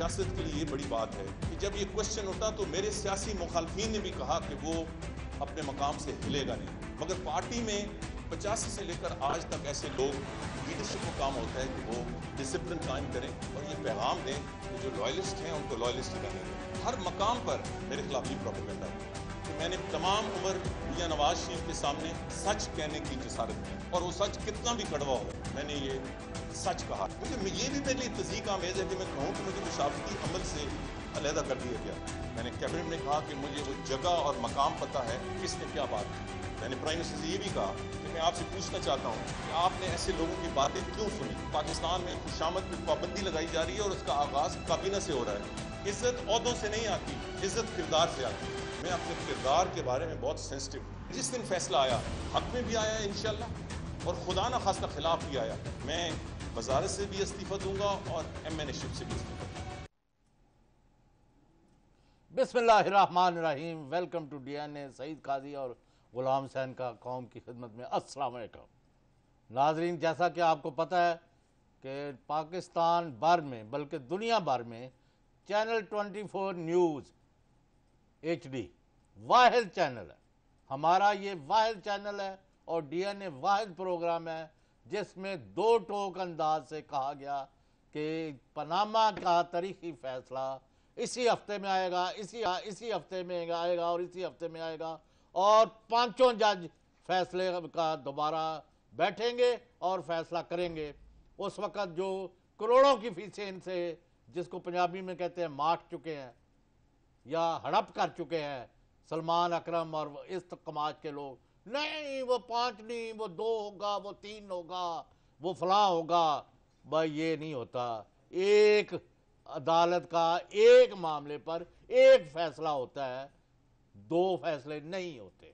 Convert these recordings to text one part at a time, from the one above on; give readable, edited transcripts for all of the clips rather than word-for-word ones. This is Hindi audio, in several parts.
सियासत के लिए ये बड़ी बात है कि जब ये क्वेश्चन उठा तो मेरे सियासी मुखालफीन ने भी कहा कि वो अपने मकाम से हिलेगा नहीं, मगर पार्टी में 85 से लेकर आज तक ऐसे लोग लीडरशिप को काम होता है कि वो डिसिप्लिन कायम करें और ये पैगाम दें कि जो लॉयलिस्ट हैं उनको लॉयलिस्ट ही रहने दें। हर मकाम पर मेरे खिलाफ ये प्रोपेगेंडा है कि मैंने तमाम उम्र मियां नवाज शरीफ के सामने सच कहने की जसारत की, और वो सच कितना भी कड़वा हो मैंने ये सच कहा। मुझे ये भी मेरे लिए तज़ीक आमेज़ है कि मैं कहूँ कि मुझे मुशावरती अमल से अलहदा कर दिया गया। मैंने कैबिनेट में कहा कि मुझे वो जगह और मकाम पता है किसने क्या बात की। मैंने प्राइम मिनिस्टर से ये भी कहा कि मैं आपसे पूछना चाहता हूँ कि आपने ऐसे लोगों की बातें क्यों सुनी। पाकिस्तान में खुशामद पर पाबंदी लगाई जा रही है और उसका आगाज़ काबीना से हो रहा है। इज्जत ओहदों से नहीं आती, इज्जत किरदार से आती है। मैं अपने किरदार के बारे में बहुत सेंसिटिव हूँ। जिस दिन फैसला आया, हक में भी आया है इंशाल्लाह, और खुदा न खास्ता खिलाफ भी आया, मैं वजारत से भी इस्तीफा दूंगा और एमएनएशिप से भी इस्तीफा दूंगा। बिस्मिल्लाहिर्रहमानिर्रहीम। Welcome to DNA. सईद काजी और गुलाम हुसैन का कौम की खिदमत में अस्सलाम वालेकुम। नाजरीन, जैसा कि आपको पता है कि पाकिस्तान भर में बल्कि दुनिया भर में चैनल 24 न्यूज़ HD वाहिद चैनल है। हमारा ये वाहिद चैनल है और डीएनए वाहिद प्रोग्राम है जिसमें दो टोक अंदाज से कहा गया कि पनामा का तारीखी फैसला इसी हफ्ते में आएगा, इसी हफ्ते में आएगा और इसी हफ्ते में आएगा, और पांचों जज फैसले का दोबारा बैठेंगे और फैसला करेंगे। उस वक़्त जो करोड़ों की फीसें इनसे, जिसको पंजाबी में कहते हैं, माट चुके हैं या हड़प कर चुके हैं सलमान अकरम और इस समाज के लोग, नहीं वो 5 नहीं, वो 2 होगा, वो 3 होगा, वो फलां होगा। भाई ये नहीं होता। एक अदालत का एक मामले पर एक फैसला होता है, 2 फैसले नहीं होते।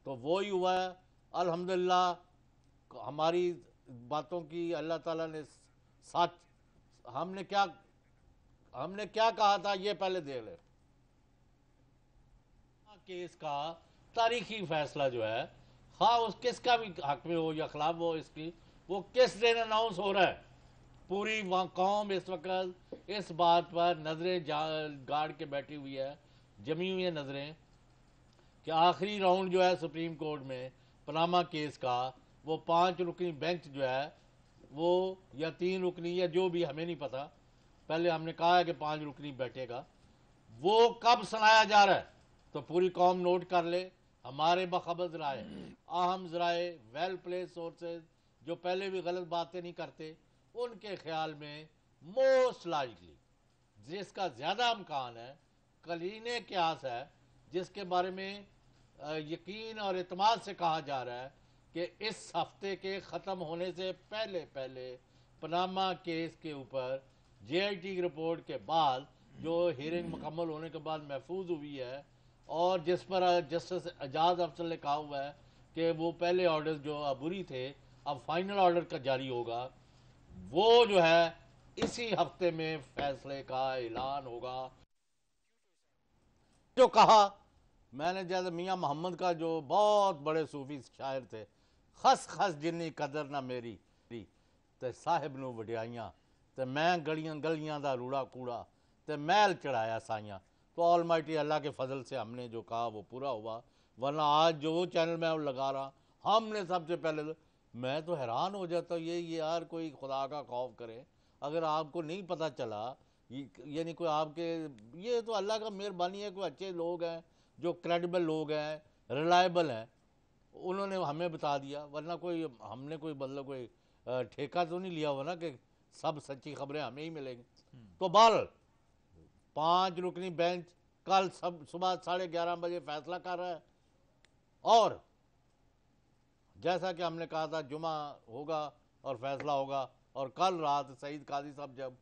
तो वो ही हुआ है। अल्हम्दुलिल्लाह हमारी बातों की अल्लाह ताला ने सच, हमने क्या कहा था ये पहले देख ले। केस का तारीखी फैसला जो है, हाँ उस किसका भी हक में हो या खिलाफ हो, इसकी वो किस दिन अनाउंस हो रहा है। पूरी कौम इस वक्त इस बात पर नजरें गाड़ के बैठी हुई है, जमी हुई है नजरें, कि आखिरी राउंड जो है सुप्रीम कोर्ट में पनामा केस का, वो 5 रुकनी बेंच जो है वो, या 3 रुकनी या जो भी, हमें नहीं पता, पहले हमने कहा है कि 5 रुकनी बैठेगा, वो कब सुनाया जा रहा है। तो पूरी कौम नोट कर ले। हमारे बखबर जराए, अहम जराए, वेल प्लेस सोर्सेज जो पहले भी गलत बातें नहीं करते, उनके ख्याल में मोस्ट लाइकली जिसका ज़्यादा इम्कान है, कलीने क्यास है, जिसके बारे में यकीन और इत्मीनान से कहा जा रहा है कि इस हफ्ते के ख़त्म होने से पहले पहले पनामा केस के ऊपर JIT रिपोर्ट के बाद जो हियरिंग मुकम्मल होने के बाद महफूज हुई है, और जिस पर जस्टिस एजाज अफजल ने कहा हुआ है कि वो पहले ऑर्डर जो अबूरी थे अब फाइनल ऑर्डर का जारी होगा, वो जो है इसी हफ्ते में फैसले का ऐलान होगा। जो कहा मैंने, जैसे मियाँ मोहम्मद का जो बहुत बड़े सूफी शायर थे, खस खस जिन्नी कदर ना मेरी ते साहिब नू वडियाइयां, ते मैं गलियां गलियां दा रूड़ा कूड़ा ते महल चढ़ाया साइयां। तो ऑलमाइटी अल्लाह के फजल से हमने जो कहा वो पूरा हुआ। वरना आज जो चैनल में लगा रहा, हमने सबसे पहले, मैं तो हैरान हो जाता ये यार कोई खुदा का खौफ करे। अगर आपको नहीं पता चला, यानी कोई आपके, ये तो अल्लाह का मेहरबानी है, कोई अच्छे लोग हैं जो क्रेडिबल लोग हैं, रिलायबल हैं, उन्होंने हमें बता दिया। वरना कोई हमने कोई मतलब कोई ठेका तो नहीं लिया हुआ ना कि सब सच्ची खबरें हमें ही मिलेंगी। तो बल 5 रुकनी बेंच कल सब सुबह 11:30 बजे फैसला कर रहा है, और जैसा कि हमने कहा था जुमा होगा और फैसला होगा। और कल रात सईद काजी साहब जब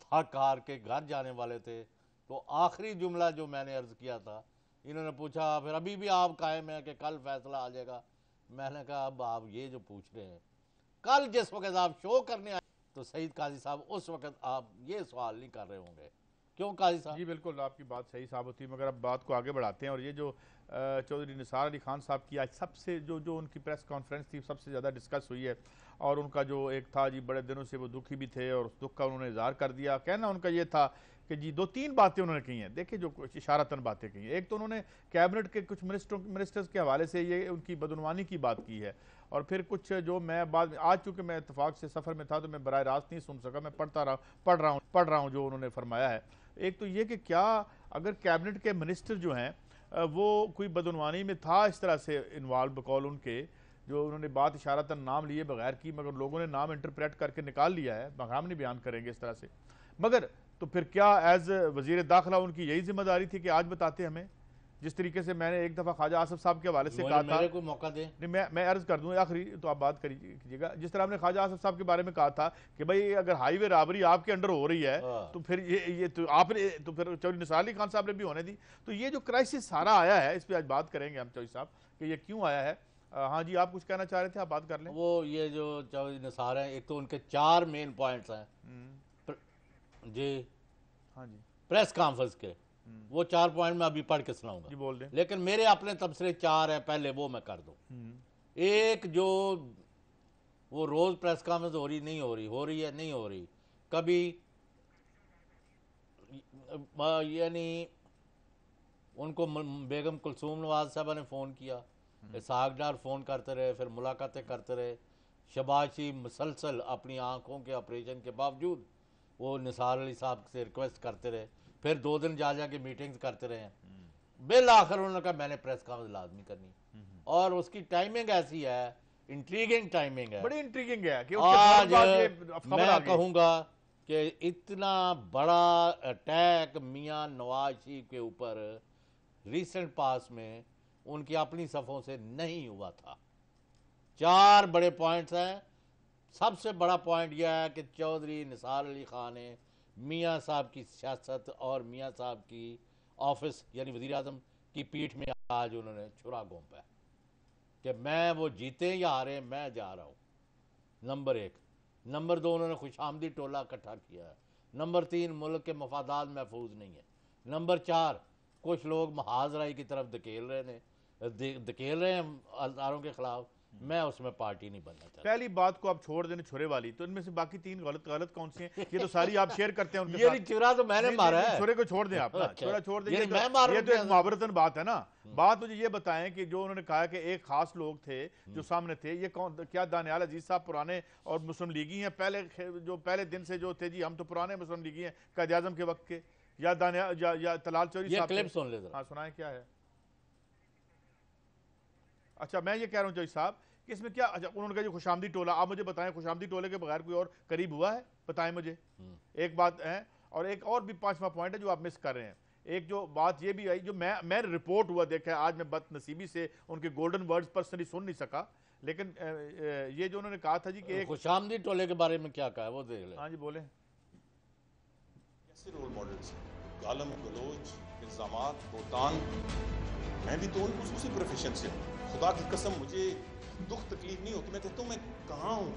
थक हार के घर जाने वाले थे, तो आखिरी जुमला जो मैंने अर्ज किया था, इन्होंने पूछा फिर अभी भी आप कायम है कि कल फैसला आ जाएगा। मैंने कहा अब आप ये जो पूछ रहे हैं, कल जिस वक्त आप शो करने आए तो सईद काजी साहब उस वक्त आप ये सवाल नहीं कर रहे होंगे, क्यों काजी साहब? जी बिल्कुल, आपकी बात सही साहब होती है, मगर अब बात को आगे बढ़ाते हैं। और ये जो चौधरी निसार अली खान साहब की आज सबसे जो उनकी प्रेस कॉन्फ्रेंस थी सबसे ज़्यादा डिस्कस हुई है, और उनका जो एक था जी, बड़े दिनों से वो दुखी भी थे और उस दुख का उन्होंने इजहार कर दिया। कहना उनका ये था कि जी 2-3 बातें उन्होंने की हैं, देखिए जो कुछ इशारतन बातें की हैं। एक तो उन्होंने कैबिनेट के कुछ मिनिस्टर्स के हवाले से ये उनकी बदनवानी की बात की है, और फिर कुछ जो मैं बाद आज चूँकि मैं इत्तेफाक से सफ़र में था तो मैं बराह रास्त नहीं सुन सका, मैं पढ़ रहा हूँ जो उन्होंने फरमाया है। एक तो ये कि क्या अगर कैबिनेट के मिनिस्टर जो हैं वो कोई बदनवानी में था इस तरह से इन्वॉल्व बकौल उनके, जो उन्होंने बात इशारतन नाम लिए बगैर की, मगर लोगों ने नाम इंटरप्रेट करके निकाल लिया है, हम नहीं बयान करेंगे इस तरह से। मगर तो फिर क्या एज वजीर दाखिला उनकी यही जिम्मेदारी थी कि आज बताते हमें, जिस तरीके से मैंने एक दफ़ा ख्वाजा आसिफ साहब के हवाले से कहा था, मेरे को मौका दें। नहीं मैं अर्ज कर दूं आखिरी, तो आप बात कीजिएगा। जिस तरह हमने ख्वाजा आसिफ साहब के बारे में कहा था कि भाई अगर हाईवे राबरी आपके अंडर हो रही है तो फिर ये तो आपने तो फिर चौधरी निसार अली खान साहब ने भी होने दी। तो ये जो क्राइसिस सारा आया है, इस पर आज बात करेंगे हम चौधरी साहब कि ये क्यों आया है। हाँ जी, आप कुछ कहना चाह रहे थे, आप बात कर लें। वो ये जो चौधरी निसार हैं, एक तो उनके 4 मेन पॉइंट्स हैं जी, हाँ जी, प्रेस कॉन्फ्रेंस के, वो 4 पॉइंट मैं अभी पढ़ के सुनाऊंगा जी, बोल दें। लेकिन मेरे अपने तबसरे 4 हैं, पहले वो मैं कर दूं। एक जो वो रोज प्रेस कॉन्फ्रेंस हो रही नहीं हो रही है नहीं हो रही, कभी यानी उनको बेगम कुलसूम नवाज साहबा ने फ़ोन किया, इसहाक डार फ़ोन करते रहे, फिर मुलाकातें करते रहे। शहबाज शरीफ मुसलसल अपनी आंखों के ऑपरेशन के बावजूद वो निसार अली साहब से रिक्वेस्ट करते रहे, फिर 2 दिन जा के मीटिंग्स करते रहे हैं। बिल आखिर उन्होंने कहा मैंने प्रेस कॉन्फ्रेंस लाजमी करनी, और उसकी टाइमिंग ऐसी है, इंट्रीगिंग टाइमिंग है, बड़ी इंट्रीगिंग है कि आज मैं कहूँगा कि इतना बड़ा अटैक मियाँ नवाज शरीफ के ऊपर रिसेंट पास में उनकी अपनी सफ़ों से नहीं हुआ था। 4 बड़े पॉइंट्स हैं। सबसे बड़ा पॉइंट यह है कि चौधरी निसार अली खान ने मियाँ साहब की सियासत और मियाँ साहब की ऑफिस यानी वज़ीर आज़म की पीठ में आज उन्होंने छुरा घोंपा है कि मैं वो जीते या हारे मैं जा रहा हूँ। नंबर 1। नंबर 2, उन्होंने खुशामदी टोला इकट्ठा किया है। नंबर 3, मुल्क के मफादात महफूज नहीं है। नंबर 4, कुछ लोग महाजराई की तरफ धकेल रहे हैं अल्तारों के खिलाफ, मैं उसमें पार्टी नहीं बनना चाहता। पहली बात को आप छोड़ देने छुरे वाली, तो इनमें से बाकी 3 गलत कौन सी हैं? ये तो सारी आप शेयर करते हैं उनके ये छुरा तो मैंने मारा है। छुरे को छोड़ दें आप ना, छुरा छोड़ दें, ये तो एक मुहावरतन बात है ना। बात मुझे ये बताएं कि जो उन्होंने कहा कि एक खास लोग थे जो सामने थे, ये कौन, क्या दानियाल अजीज साहब पुराने और मुस्लिम लीगी हैं, पहले दिन से जो थे जी हम तो पुराने मुस्लिम लीगी हैं कायद आज़म के वक्त के, या दानियाल या तलाल चौधरी साहब? क्लिप सुन ले। हाँ सुनाएं, क्या है? अच्छा, मैं ये कह रहा हूँ चौधरी साहब कि इसमें क्या, अच्छा उन्होंने कहा जो खुशामदी टोला, आप मुझे बताएं खुशामदी टोले के बगैर कोई और करीब हुआ है? बताएं मुझे। एक बात है, और एक और भी 5वां पॉइंट है जो आप मिस कर रहे हैं। एक जो बात ये भी आई, जो मैं रिपोर्ट हुआ देखा है, आज मैं बदनसीबी से उनके गोल्डन वर्ड्स पर्सनली सुन नहीं सका, लेकिन ये जो उन्होंने कहा था जी कि एक खुशामदी टोले के बारे में क्या कहा है वो देख ले। हाँ जी, बोले। कैसे रोल मॉडल्स, गालम गलोच, इल्जामात, बोतान, मैं भी तो उसी प्रोफेशन से हूँ। खुदा की कसम मुझे दुख तकलीफ नहीं होती। मैं कहता हूँ मैं कहाँ हूँ।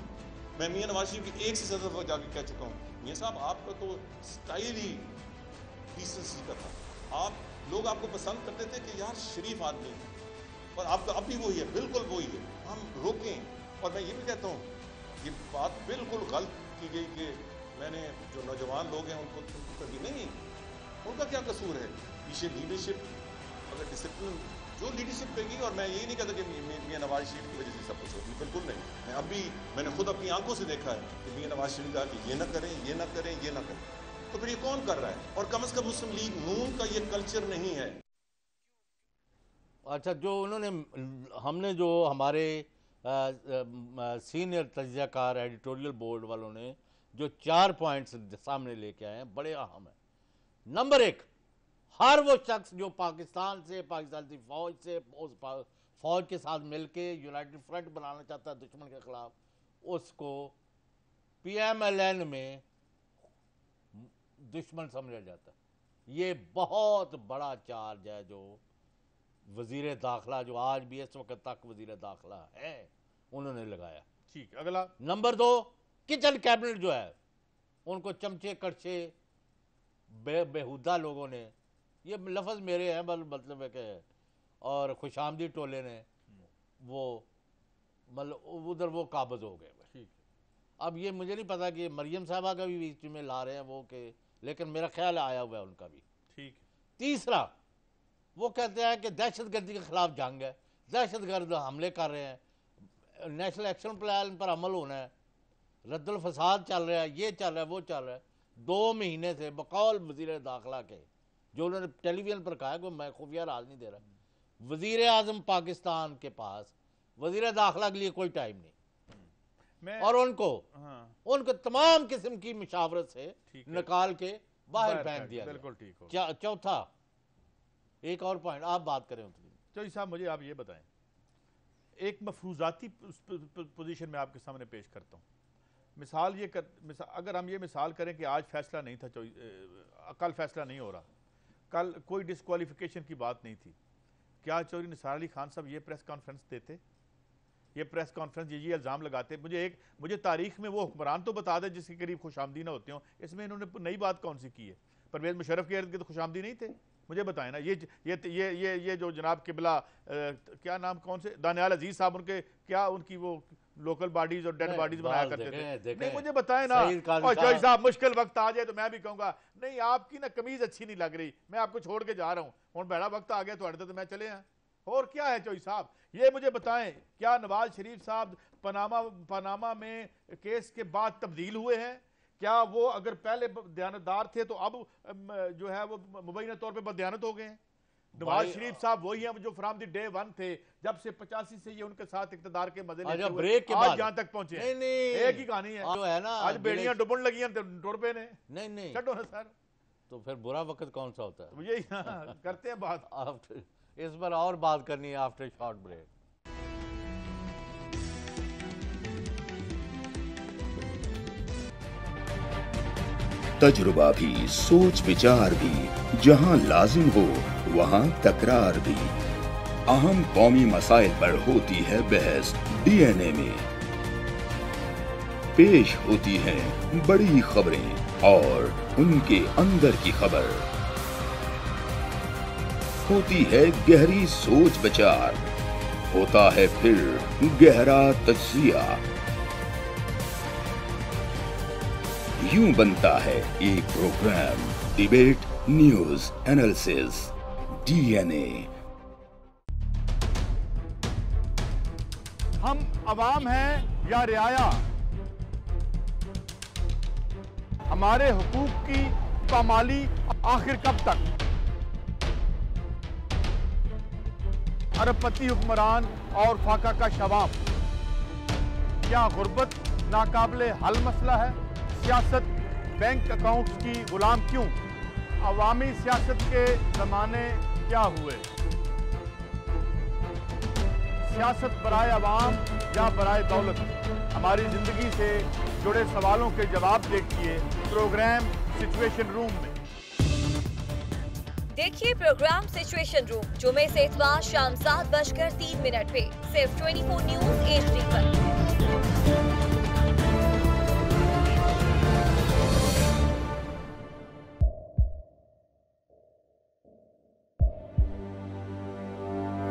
मैं मियाँ नवाज शरीफ की एक से ज़्यादा दफ़ा जाके कह चुका हूँ, मियाँ साहब आपका तो स्टाइल ही डिसेंसी का था। लोग आपको पसंद करते थे कि यार शरीफ आदमी है, और आपका अब भी वही है, बिल्कुल वही है। हम रोकें। और मैं ये भी कहता हूँ, ये बात बिल्कुल गलत की गई कि मैंने जो नौजवान लोग हैं उनको कभी नहीं, उनका क्या कसूर है? पीछे लीडरशिप, अगर डिसिप्लिन जो लीडरशिप पेगी, और मैं यही नहीं कहता कि मियाँ नवाज शरीफ की वजह से सब कुछ होगी, बिल्कुल नहीं। मैंने खुद अपनी आंखों से देखा है कि मियाँ नवाज शरीफ कहा कि ये ना करें, ये ना करें, ये ना करें, तो फिर ये कौन कर रहा है? और कम से कम मुस्लिम लीग नून का ये कल्चर नहीं है। अच्छा, जो उन्होंने हमने जो हमारे सीनियर तज्ज़ियाकार एडिटोरियल बोर्ड वालों ने जो 4 पॉइंट्स सामने लेके आए हैं, बड़े अहम हैं। नंबर 1, हर वो शख्स जो पाकिस्तान की फौज से उस फौज के साथ मिलके यूनाइटेड फ्रंट बनाना चाहता है दुश्मन के खिलाफ, उसको PMLN में दुश्मन समझा जाता है। ये बहुत बड़ा चार्ज है जो वजीर दाखिला, जो आज भी इस वक्त तक वजीर दाखिला है, उन्होंने लगाया। ठीक, अगला। नंबर 2, किचन कैबिनेट जो है उनको चमचे कड़छे बेहुदा लोगों ने, ये लफ्ज़ मेरे हैं मतलब है कि, और खुशामदी टोले ने वो मतलब उधर वो काबज हो गए। ठीक, अब ये मुझे नहीं पता कि मरियम साहबा का भी बीच में ला रहे हैं वो कि लेकिन मेरा ख्याल आया हुआ है उनका भी। ठीक। तीसरा, वो कहते हैं कि दहशतगर्दी के खिलाफ जंग है, दहशतगर्द हमले कर रहे हैं, नेशनल एक्शन प्लान पर अमल होना है, रद्दुल फसाद चल रहा है, ये चल रहा है, वो चल रहा है। 2 महीने से बकौल वज़ीर दाखिला के, जो उन्होंने टेलीविजन पर कहा है कि मैं खुफिया राज नहीं दे रहा, वज़ीर आज़म पाकिस्तान के पास वज़ीर दाखिला के लिए कोई टाइम नहीं, और उनको तमाम किस्म की मुशावरत से निकाल के बाहर फेंक दिया। बिल्कुल ठीक हो। चौथा एक और पॉइंट आप बात करें। चौधरी साहब मुझे आप ये बताएं, एक मफरूजाती पोजीशन में आपके सामने पेश करता हूँ। मिसाल ये अगर हम ये मिसाल करें कि आज फैसला नहीं था, कल फैसला नहीं हो रहा, कल कोई डिस्क्वालिफिकेशन की बात नहीं थी, क्या चौधरी निसार अली खान साहब ये प्रेस कॉन्फ्रेंस देते? ये प्रेस कॉन्फ्रेंस ये इल्ज़ाम लगाते? मुझे तारीख में वो हुक्मरान तो बता दे जिसके करीब खुशामदी ना होते हो। इसमें इन्होंने नई बात कौन सी की है? परवेज़ मुशर्रफ के इर्द गिर्द खुशामदी नहीं थे? मुझे बताएं ना। ये जो जनाब किबला क्या नाम कौन से दानियाल अजीज साहब, उनकी वो लोकल बॉडीज और डेड बॉडीज बनाया करते थे। नहीं मुझे बताएं ना। और जज साहब मुश्किल वक्त आ जाए तो मैं भी कहूंगा नहीं आपकी ना कमीज अच्छी नहीं लग रही, मैं आपको छोड़ के जा रहा हूँ, और बड़ा वक्त आ गया तो मैं चले हैं। और क्या है चौधरी साहब, ये मुझे बताएं, क्या नवाज शरीफ साहब पनामा में केस के बाद तब्दील हुए हैं? क्या वो अगर पहले बदयानतदार थे तो अब जो है वो मुबैना तौर पे बदयानत हो गए हैं? नवाज शरीफ साहब वही हैं जो फ्रॉम द डे 1 थे, जब से 85 से ये उनके साथ इक्तदार के मजे लेते हुए आज जहां तक पहुंचे। एक ही कहानी है ना, आज बेड़ियां डुबन लगी हैं टुर पे ने। नहीं छो ना सर, तो फिर बुरा वक्त कौन सा होता है? यही करते हैं बात। इस पर और बात करनी है आफ्टर शॉर्ट ब्रेक। तजुर्बा भी, सोच विचार भी, जहां लाजिम हो वहां तकरार भी। अहम कौमी मसाइल पर होती है बहस डीएनए में। पेश होती हैं बड़ी खबरें और उनके अंदर की खबर। होती है गहरी सोच विचार, होता है फिर गहरा तज्जिया। यूं बनता है एक program debate news analysis DNA. हम अवाम हैं या रियाया, हमारे हुकूक की पामाली आखिर कब तक? अरबपति हुक्मरान और फाका का शवाब, क्या गुर्बत नाकाबिले हल मसला है? सियासत बैंक अकाउंट्स की गुलाम क्यों? अवामी सियासत के जमाने क्या हुए? सियासत बराए अवाम या बराए दौलत? हमारी जिंदगी से जुड़े सवालों के जवाब देखिए प्रोग्राम सिचुएशन रूम में। देखिए प्रोग्राम सिचुएशन रूम जुमे से इतवार शाम 7:03 पे सिर्फ 24 न्यूज HD पर।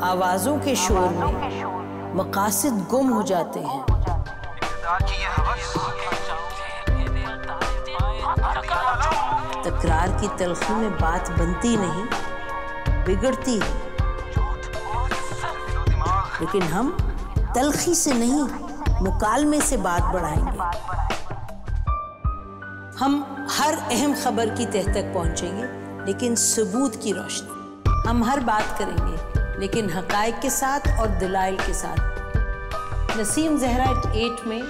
आवाजों के शोर में मकासद गुम हो जाते हैं। तकरार की तलखी में बात बनती नहीं, बिगड़ती है। लेकिन हम तलखी से नहीं, मुकालमे से बात बढ़ाएंगे। हम हर अहम खबर की तह तक पहुंचेंगे, लेकिन सबूत की रोशनी। हम हर बात करेंगे, लेकिन हकायक के साथ और दलाइल के साथ। नसीम ज़हरा at 8 में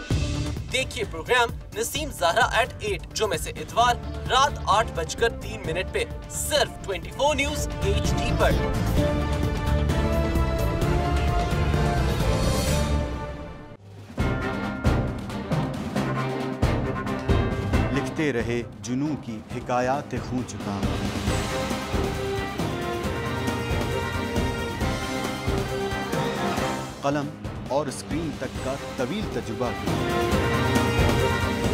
देखिए प्रोग्राम नसीम ज़हरा at 8 जुमे से इतवार रात 8:03 पे सिर्फ 24 न्यूज HD पर। लिखते रहे जुनू की हिकायात खूं चुका, कलम और स्क्रीन तक का तवील तजुर्बा,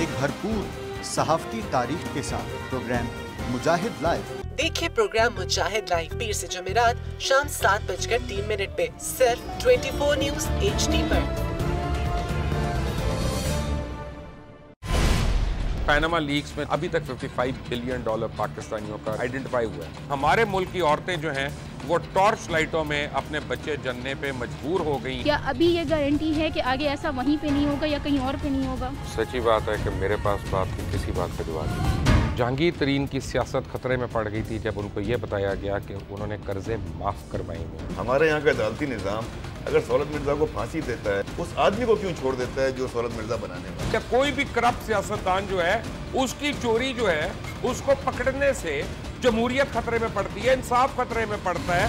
एक भरपूर सहाफती तारीख के साथ प्रोग्राम मुजाहिद लाइव। देखिए प्रोग्राम मुजाहिद लाइव पीर से जुमेरात शाम 7:03 पे सिर्फ 24 न्यूज HD पर। पैनामा लीक्स में अभी तक $55 बिलियन पाकिस्तानियों का आइडेंटिफाई हुआ है। हमारे मुल्क की औरतें जो हैं वो टॉर्च लाइटों में अपने बच्चे जनने पे मजबूर हो गई। क्या अभी ये गारंटी है कि आगे ऐसा वहीं पे नहीं होगा या कहीं और पे नहीं होगा? सच्ची बात है कि मेरे पास बात की किसी बात का जवाब नहीं। जहांगीर तरीन की सियासत खतरे में पड़ गई थी जब उनको ये बताया गया कि उन्होंने कर्जे माफ करवाएंगे। हमारे यहाँ का अदालती निज़ाम अगर सौलत मिर्जा को फांसी देता है, उस आदमी को क्यों छोड़ देता है जो सौलत मिर्जा बनाने वाला? क्या कोई भी करप्ट सियासतदान जो है उसकी चोरी जो है उसको पकड़ने से जमहूरियत खतरे में पड़ती है, इंसाफ खतरे में पड़ता है।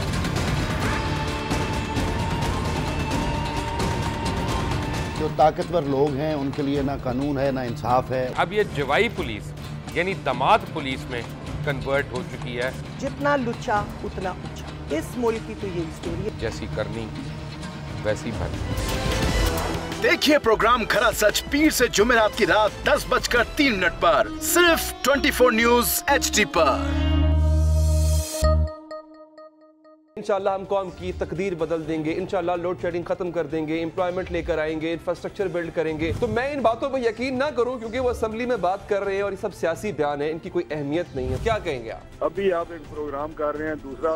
जो ताकतवर लोग हैं उनके लिए ना कानून है ना इंसाफ है। अब ये जवाई पुलिस यानी दामाद पुलिस में कन्वर्ट हो चुकी है। जितना लुच्चा उतना ऊंचा, इस मुल्क की तो ये स्टोरी है। जैसी करनी वैसी भरनी। देखिए प्रोग्राम खरा सच पीर से जुमेरात की रात 10:03 पर सिर्फ 24 न्यूज HD पर। इंशाल्लाह हम कौम की तकदीर बदल देंगे, इंशाल्लाह लोड शेडिंग खत्म कर देंगे, एम्प्लॉयमेंट लेकर आएंगे, इंफ्रास्ट्रक्चर बिल्ड करेंगे। तो मैं इन बातों पर यकीन ना करूं क्योंकि वो असेंबली में बात कर रहे हैं और ये सब सियासी बयान है, इनकी कोई अहमियत नहीं है। क्या कहेंगे आप? अभी आप एक प्रोग्राम कर रहे हैं, दूसरा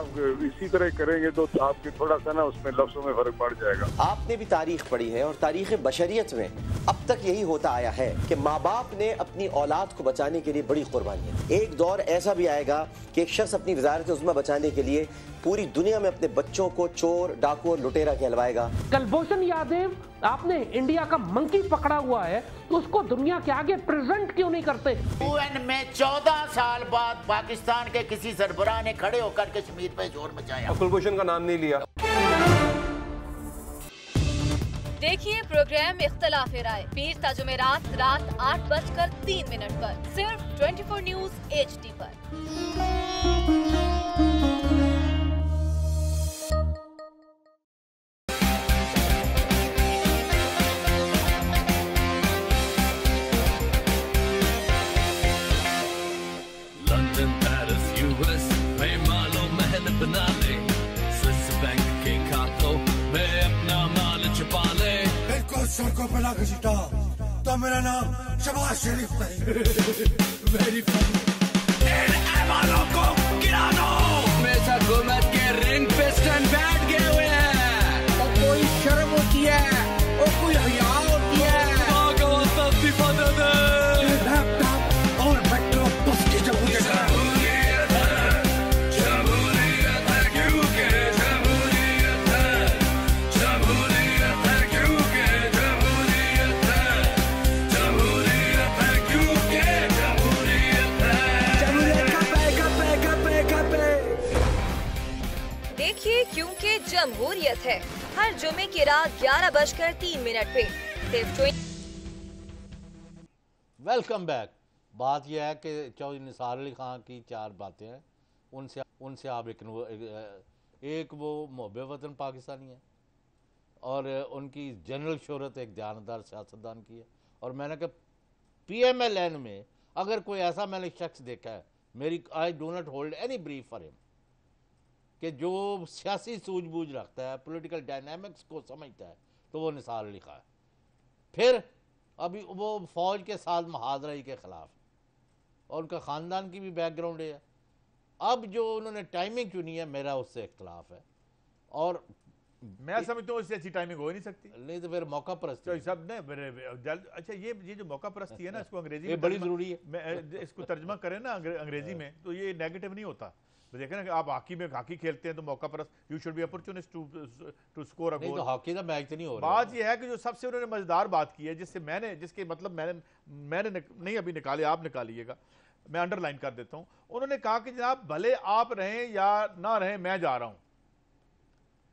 इसी तरह करेंगे तो आपके थोड़ा सा ना उसमें लफ्जों में फर्क पड़ जाएगा। आपने भी तारीख पढ़ी है और तारीख बशरियत में अब तक यही होता आया है कि माँ बाप ने अपनी औलाद को बचाने के लिए बड़ी कुर्बानियां। एक दौर ऐसा भी आएगा कि एक शख्स अपनी वजारत उज़्मा बचाने के लिए पूरी दुनिया में अपने बच्चों को चोर, डाकू और लुटेरा कहलवाएगा। कुलभूषण यादव, आपने इंडिया का मंकी पकड़ा हुआ है तो उसको दुनिया के आगे प्रेजेंट क्यों नहीं करते? UN में 14 साल बाद पाकिस्तान के किसी सरबराह ने खड़े होकर कश्मीर पे जोर मचाया। कुलभूषण का नाम नहीं लिया। देखिए प्रोग्राम इख्तिलाफ राय पीर ता जुमेरात रात 8:03 पर सिर्फ 24 न्यूज HD पर। बना ले स्विस बैंक के खातों में अपना माल छुपा ले। बिल्कुल सड़कों पर लाके छिटा तो मेरा नाम शबाज शरीफ नहीं। वेरी फनी इन एमालों को गिरा दो। हमेशा हुकूमत के रिंग पे स्टैंड बैठ गए हुए हैं। तो कोई शर्म होती है और कोई हया होती है। इस्तीफा दे दे। लैपटॉप और मेट्रो बस की जरूरत है। क्योंकि जमहूरियत है हर जुमे की रात 11:03 पे सिर्फ। Welcome back. बात यह है कि चौधरी निसार अली खान की 4 बातें हैं, उनसे आप एक वो मोहब्बे वतन पाकिस्तानी है और उनकी जनरल शोहरत एक दयानतदार सियासतदान की है। और मैंने कहा PMLN में अगर कोई ऐसा मैंने शख्स देखा है, मेरी I do not hold any brief for him, कि जो सियासी सूझबूझ रखता है, पॉलिटिकल डायनामिक्स को समझता है, तो वो निसार अली खान है। फिर अभी वो फौज के साथ महाजराई के खिलाफ और उनका ख़ानदान की भी बैकग्राउंड है। अब जो उन्होंने टाइमिंग चुनी है, मेरा उससे इख्तलाफ है और मैं समझता हूँ इससे अच्छी टाइमिंग हो ही नहीं सकती। नहीं तो फिर मौका परस्ती तो सब ने अच्छा ये जो मौका परस्ती है ना, इसको अंग्रेजी में बड़ी जरूरी है। मैं इसको तर्जमा करें ना अंग्रेजी में तो ये नेगेटिव नहीं होता। देखें ना कि आप हॉकी खेलते हैं तो मौका परस्त, you should be opportunist to score a गोल। तो हॉकी का मैच तो नहीं हो रहा। बात ये है कि जो सबसे उन्होंने मजेदार बात की है, जिसके मतलब मैंने नहीं अभी निकाले, आप निकालिएगा, मैं अंडरलाइन कर देता हूं। उन्होंने कहा कि जनाब भले आप रहें या ना रहें, मैं जा रहा हूं।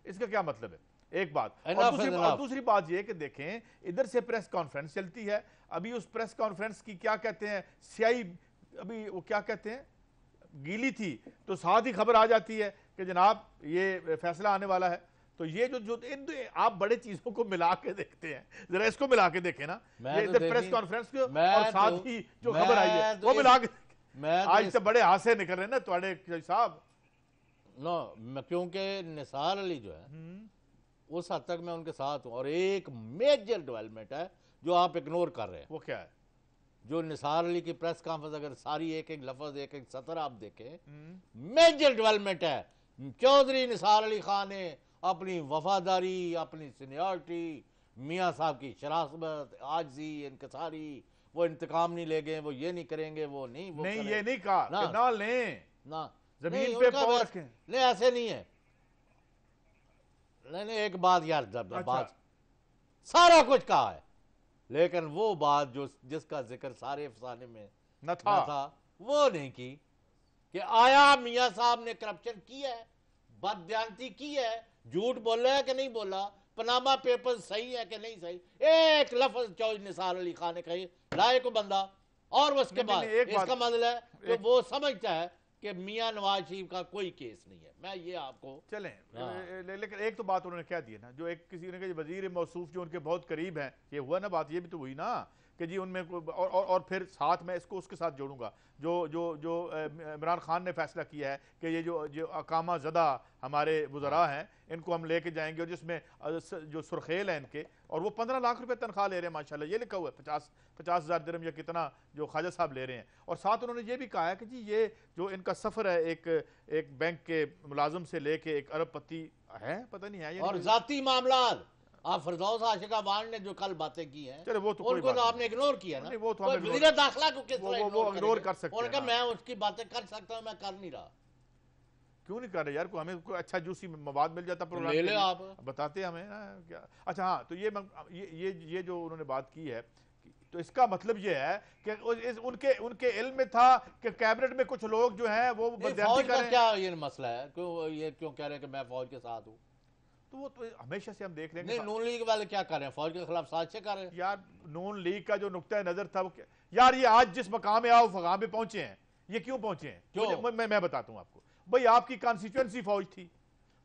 इसका क्या मतलब है? एक बात। और दूसरी बात यह कि देखें, इधर से प्रेस कॉन्फ्रेंस चलती है, अभी उस प्रेस कॉन्फ्रेंस की क्या कहते हैं, स्याही, अभी वो क्या कहते हैं, गीली थी, तो साथ ही खबर आ जाती है कि जनाब ये फैसला आने वाला है। तो ये जो आप बड़े चीजों को मिला के देखते हैं, जरा इसको मिला के देखें ना, ये इधर प्रेस कॉन्फ्रेंस को और साथ ही जो खबर आई है वो मिला के। आज तो बड़े हादसे निकल रहे हैं ना तुम्हारे साहब। नो, क्योंकि निसार अली जो है उस हद तक मैं उनके साथ हूं। और एक मेजर डेवलपमेंट है जो आप इग्नोर कर रहे हैं। वो क्या है? जो निसार अली की प्रेस कॉन्फ्रेंस अगर सारी एक एक लफ्ज एक एक सतर आप देखें, मेजर डेवलपमेंट है। चौधरी निसार अली खान ने अपनी वफादारी, अपनी सीनियरिटी, मियाँ साहब की शरासत, आजी, इनकसारी, वो इंतकाम नहीं ले गए, वो ये नहीं करेंगे, वो नहीं, वो नहीं ये नहीं कहा ना लें ना जमीन पे पाँव रखें, नहीं ऐसे नहीं है। नहीं एक बात यार, बात सारा कुछ कहा है, लेकिन वो बात जो जिसका जिक्र सारे अफसाने में न था वो नहीं की कि आया मियाँ साहब ने करप्शन की है, बददयानती की है, झूठ बोला है कि नहीं बोला, पनामा पेपर सही है कि नहीं सही, एक लफ्ज चौधरी निसार अली खान ने कही, लाए को बंदा। और उसके बाद इसका मतलब है कि वो समझता है कि मियाँ नवाज शरीफ का कोई केस नहीं है। मैं ये आपको लेकिन एक तो बात उन्होंने क्या दी ना, जो एक किसी ने कहा वजीर मौसूफ जो उनके बहुत करीब हैं, ये हुआ ना बात, ये भी तो हुई ना कि जी उनमें और फिर साथ में इसको उसके साथ जोड़ूंगा, जो जो जो इमरान खान ने फैसला किया है कि ये जो अकामा ज़दा हमारे वज़रा हैं इनको हम लेके जाएंगे, और जिसमें जो सुरखेल हैं इनके, और वो 15 लाख रुपए तनख्वाह ले रहे हैं माशाल्लाह, ये लिखा हुआ है 50,000 दिरहम या कितना जो ख्वाजा साहब ले रहे हैं। और साथ उन्होंने ये भी कहा है कि जी ये जो इनका सफ़र है एक बैंक के मुलाजिम से लेके एक अरबपति है, पता नहीं है, और जाती मामला आप फरदौस आशिका वान ने जो कल बातें की हैं, चलो वो तो उनको तो आपने इग्नोर किया ना, वो तो वज़ीर दाखिला को किस तरह वो इग्नोर कर सकते हैं। उन्होंने कहा मैं उसकी बातें कर सकता हूं, मैं कर नहीं रहा। क्यों नहीं कर रहे यार, हमें कोई अच्छा जूसी मवाद मिल जाता प्रोग्राम ले ले आप बताते हमें क्या। अच्छा हाँ, तो ये जो उन्होंने बात की है, तो इसका मतलब ये है कि उनके इल्म में था कि कैबिनेट में कुछ लोग जो हैं वो फौज का क्या ये मसला है, क्यों कह रहे हैं कि मैं फौज के साथ हूँ, तो वो तो हमेशा से हम देख लेंगे। नहीं नून लीग वाले क्या कर रहे हैं, फौज के खिलाफ साजिश कर रहे हैं यार। नून लीग का जो नुक्ता नजर था वो यार, ये आज जिस मकाम में आओ फगाम पे पहुंचे हैं, ये क्यों पहुंचे हैं, क्यों? मैं बताता हूं आपको। भाई आपकी कॉन्स्टिट्यूएंसी फौज थी,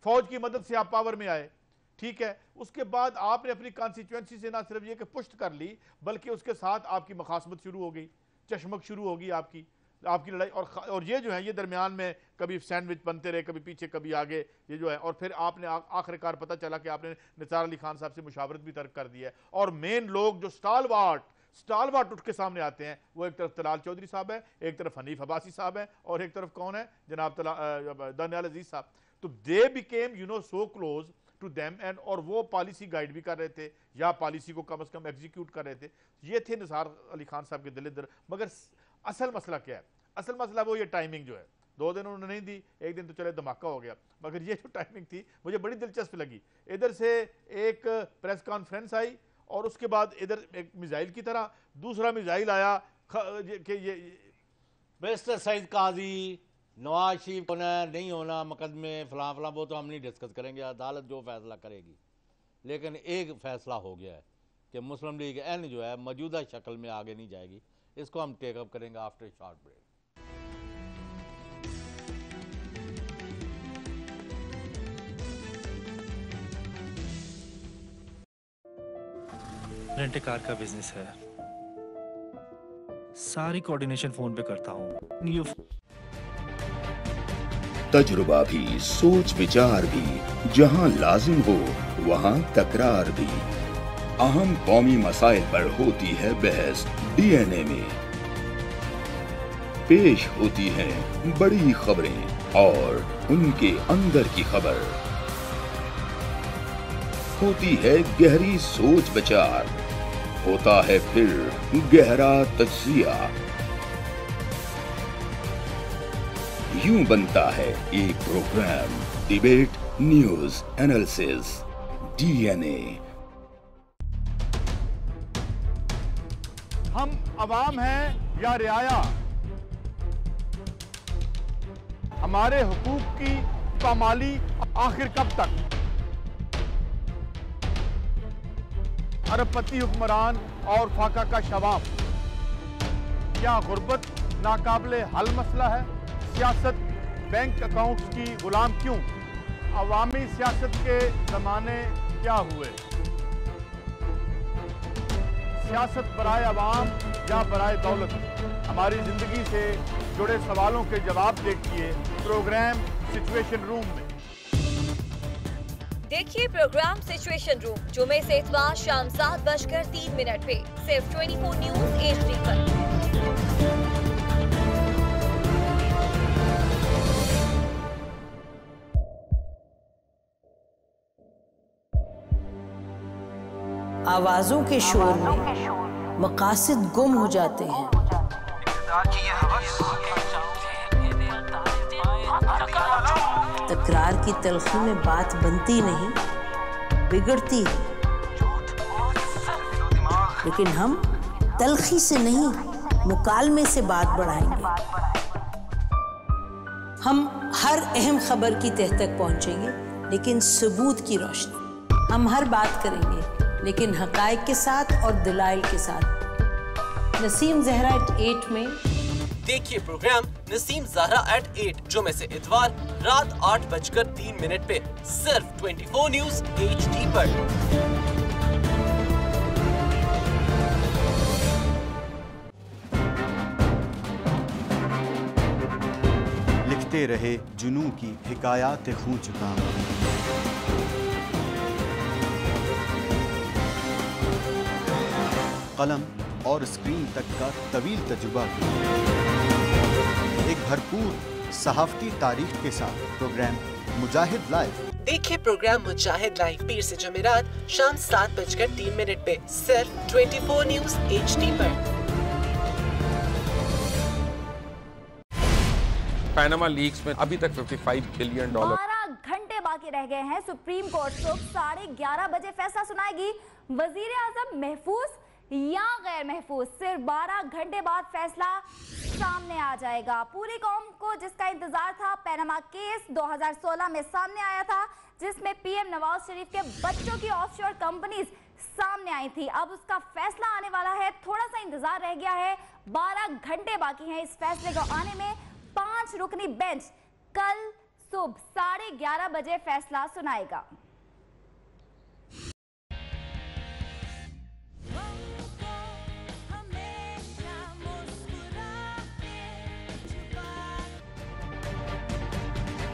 फौज की मदद से आप पावर में आए, ठीक है। उसके बाद आपने अपनी कॉन्स्टिट्यूएंसी से ना सिर्फ ये कि पुष्ट कर ली, बल्कि उसके साथ आपकी मखासमत शुरू हो गई, चश्मक शुरू होगी आपकी लड़ाई, और ये जो है ये दरमियान में कभी सैंडविच बनते रहे, कभी पीछे कभी आगे, ये जो है। और फिर आपने आखिरकार पता चला कि आपने निसार अली खान साहब से मुशावरत भी तर्क कर दिया है, और मेन लोग जो स्टालवार्ट उठ के सामने आते हैं, वो एक तरफ तलाल चौधरी साहब है, एक तरफ हनीफ अब्बासी साहब है, और एक तरफ कौन है, जनाब दानियाल अजीज साहब। तो they became so close to them, and और वो पॉलिसी गाइड भी कर रहे थे, या पॉलिसी को कम से कम एग्जीक्यूट कर रहे थे। ये थे निसार अली खान साहब के दिल दर। मगर असल मसला क्या है? असल मसला वो ये टाइमिंग जो है, 2 दिन उन्होंने नहीं दी, एक दिन तो चले धमाका हो गया, मगर ये जो टाइमिंग थी मुझे बड़ी दिलचस्प लगी। इधर से एक प्रेस कॉन्फ्रेंस आई, और उसके बाद इधर एक मिसाइल की तरह दूसरा मिसाइल आया कि ये मिस्टर सईद काजी, नवाज शरीफ होना नहीं होना मुकदमे फलां फलां, वो तो हम नहीं डिस्कस करेंगे, अदालत जो फैसला करेगी। लेकिन एक फैसला हो गया है कि मुस्लिम लीग एन जो है मौजूदा शक्ल में आगे नहीं जाएगी। इसको हम टेकअप करेंगे after short break. Rent car का बिजनेस है, सारी कोऑर्डिनेशन फोन पे करता हूँ। तजुर्बा भी, सोच विचार भी, जहां लाजिम हो वहां तकरार भी। अहम कौमी मसाइल पर होती है बहस डीएनए में। पेश होती हैं बड़ी खबरें और उनके अंदर की खबर। होती है गहरी सोच विचार, होता है फिर गहरा तज्जिया। यूं बनता है एक program, debate news analysis DNA. हम अवाम हैं या रियाया, हमारे हुकूक की पामाली आखिर कब तक? अरबपति हुक्मरान और फाका का शवाब, क्या गुर्बत नाकाबिले हल मसला है? सियासत बैंक अकाउंट्स की गुलाम क्यों? अवामी सियासत के जमाने क्या हुए? सियासत बराए अवाम या बराए दौलत? हमारी जिंदगी से जुड़े सवालों के जवाब देखिए प्रोग्राम सिचुएशन रूम में। देखिए प्रोग्राम सिचुएशन रूम जुमे से इतवार शाम 7:03 पे सिर्फ 24 न्यूज HD पर। आवाजों के शोर में मकासद गुम हो जाते हैं। तकरार की तलखी में बात बनती नहीं, बिगड़ती है। लेकिन हम तलखी से नहीं, मुकालमे से बात बढ़ाएंगे। हम हर अहम खबर की तह तक पहुंचेंगे, लेकिन सबूत की रोशनी। हम हर बात करेंगे, लेकिन हकायक के साथ और दलाइल के साथ। नसीम ज़हरा @8 में देखिए प्रोग्राम नसीम ज़हरा @8 जुमे से इतवार रात 8:03 पे सिर्फ 24 न्यूज़ HD पर। लिखते रहे जुनू की हिकायात खूं चुका, कलम और स्क्रीन तक का तवील तजुर्बा, एक भरपूर सहाफती तारीख के साथ प्रोग्राम मुजाहिद लाइव। देखिए प्रोग्राम मुजाहिद लाइव पीर से जुमेरात शाम 7:03 पे सिर्फ 24 न्यूज़ HD पर। पैनामा लीक्स में अभी तक $55 बिलियन। 12 घंटे बाकी रह गए हैं। सुप्रीम कोर्ट सुबह 11:30 बजे फैसला सुनाएगी। वजीर आजम महफूज या गैर महफूज, सिर्फ 12 घंटे बाद फैसला सामने आ जाएगा। पूरी कौम को जिसका इंतजार था, पैनामा केस 2016 में सामने आया था, जिसमें PM नवाज शरीफ के बच्चों की ऑफशोर कंपनीज सामने आई थी। अब उसका फैसला आने वाला है, थोड़ा सा इंतजार रह गया है। 12 घंटे बाकी हैं इस फैसले को आने में। 5 रुकनी बेंच कल सुबह 11:30 बजे फैसला सुनाएगा।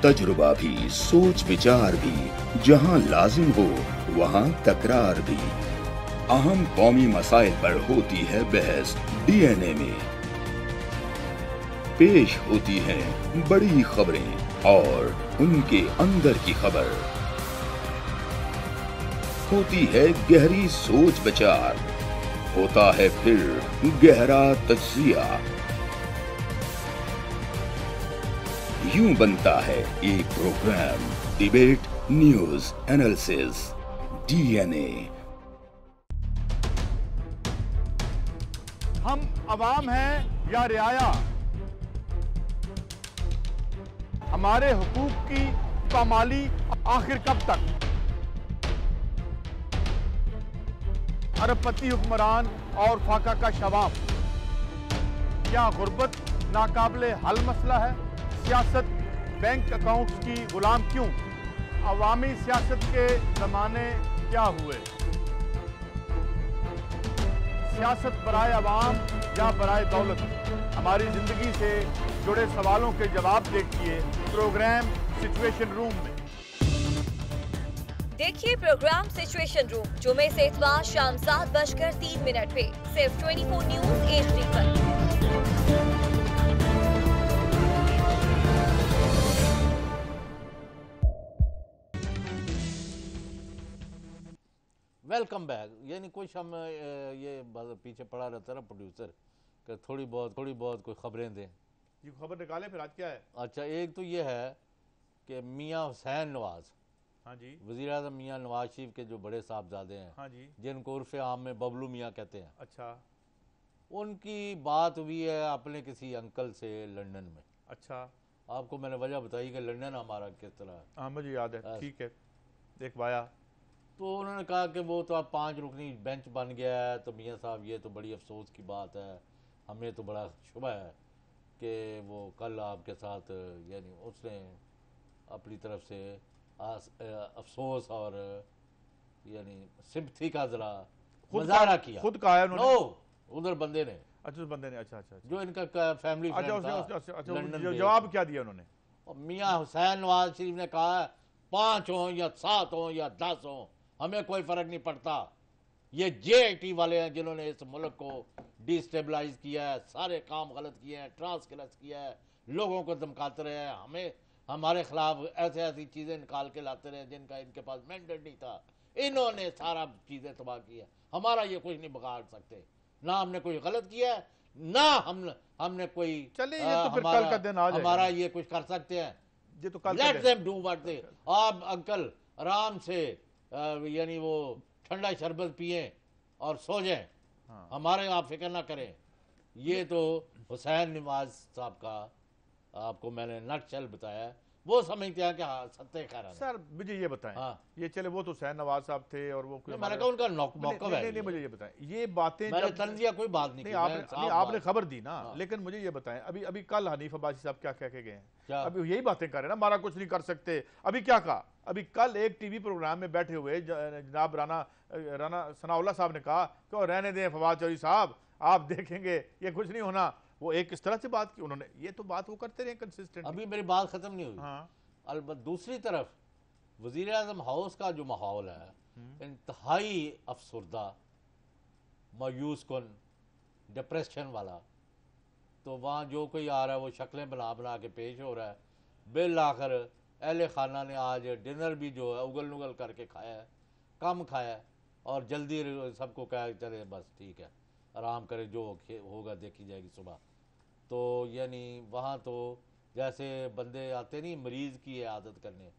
तजुर्बा भी, सोच विचार भी, जहां लाजिम हो वहां तकरार भी। अहम कौमी मसाइल पर होती है बहस DNA में। पेश होती हैं बड़ी खबरें और उनके अंदर की खबर। होती है गहरी सोच विचार, होता है फिर गहरा तज्जिया। यूं बनता है एक program debate news analysis DNA। हम अवाम हैं या रियाया, हमारे हुकूक की पामाली आखिर कब तक? अरबपति हुक्मरान और फाका का शवाब, क्या गुर्बत नाकाबिले हल मसला है? सियासत बैंक अकाउंट्स की गुलाम क्यों? अवामी सियासत के जमाने क्या हुए? सियासत बराए अवाम या बराए दौलत? हमारी जिंदगी से जुड़े सवालों के जवाब देखिए प्रोग्राम सिचुएशन रूम में। देखिए प्रोग्राम सिचुएशन रूम जुमे से इतवार शाम 7:03 पे सिर्फ 24 न्यूज़ HD पर। Welcome back. यानी कुछ हम ये पीछे पड़ा रहता है ना प्रोड्यूसर कि थोड़ी बहुत कोई खबरें दें। ये खबर निकालें फिर आज क्या है? अच्छा, एक तो ये है कि मियाँ हुसैन नवाज, हाँ जी, वज़ीर आज़म मियाँ नवाज शरीफ के जो बड़े साहबजादे हैं, हाँ जी, जिनको उर्फ़ आम में बबलू मियाँ कहते हैं, अच्छा, उनकी बात हुई है अपने किसी अंकल से लंदन में। अच्छा, आपको मैंने वजह बताई कि लंदन हमारा किस तरह है। हाँ मुझे याद है, ठीक है, देखवाया। तो उन्होंने कहा कि वो तो अब 5 रुकनी बेंच बन गया है, तो मियाँ साहब ये तो बड़ी अफसोस की बात है, हमें तो बड़ा शुबा है कि वो कल आपके साथ यानी उसने अपनी तरफ से अफसोस और यानी सिंपथी का जरा मुजाहरा किया। खुद कहा है उन्होंने? उधर बंदे ने। अच्छा, उस बंदे ने, अच्छा, जो इनका फैमिली फ्रेंड था। जवाब क्या दिया उन्होंने? मियाँ हुसैन नवाज शरीफ ने कहा 5 हो या 7 हो या 10 हो, हमें कोई फर्क नहीं पड़ता, ये JIT वाले हैं जिन्होंने इस मुल्क को डिस्टेबलाइज किया है, सारे काम गलत किए हैं, ट्रांसग्रेस किया है, लोगों को धमकाते रहे हैं, हमें हमारे खिलाफ ऐसी चीज़ें निकाल के लाते रहे जिनका इनके पास मैंडेट नहीं था। इन्होंने सारा चीज़ें तबाह किया। हमारा ये कुछ नहीं बिगाड़ सकते, ना हमने कोई गलत किया है, ना हमने कोई चलिए ये तो फिर कल का दिन आ जाएगा, हमारा ये कुछ कर सकते हैं। ये तो कल let them do what they. आप अंकल आराम से यानी वो ठंडा शरबत पिए और सो जाएं, हमारे आप फिक्र ना करें। ये तो हुसैन नवाज साहब का आपको मैंने नटशेल बताया, वो समझते हैं कि हाँ सत्य कह रहा है। सर मुझे ये बताएं, ये चले वो तो हुसैन नवाज साहब थे और वो मैंने कहा उनका मौका है। नहीं मुझे ये बताएं, ये बातें मैंने तंजिया कोई बात नहीं, आपने खबर दी ना, लेकिन मुझे ये बताएं अभी कल हनीफ अब्बासी साहब क्या कह के गए हैं? अभी यही बातें कर रहे हैं ना, हमारा कुछ नहीं कर सकते। अभी क्या कहा? अभी कल एक टीवी प्रोग्राम में बैठे हुए जनाब राना सनाउल्लाह साहब ने कहा कि रहने दें फवाद चौधरी साहब, आप देखेंगे ये कुछ नहीं होना। वो एक इस तरह से बात की उन्होंने, ये तो बात वो करते रहे कंसिस्टेंट। अभी मेरी बात खत्म नहीं हुई। हाँ। अलबत्ता दूसरी तरफ वजीर आज़म हाउस का जो माहौल है इंतहाई अफसरदा, मायूस कुन, डिप्रेशन वाला, तो वहाँ जो कोई आ रहा है वो शक्लें बना बना के पेश हो रहा है। बिल आखिर अहले खाना ने आज डिनर भी जो है उगल नुगल करके खाया है, कम खाया है और जल्दी सबको कहा चले बस ठीक है आराम करें, जो होगा देखी जाएगी सुबह। तो यानी वहाँ तो जैसे बंदे आते नहीं मरीज की आदत करने।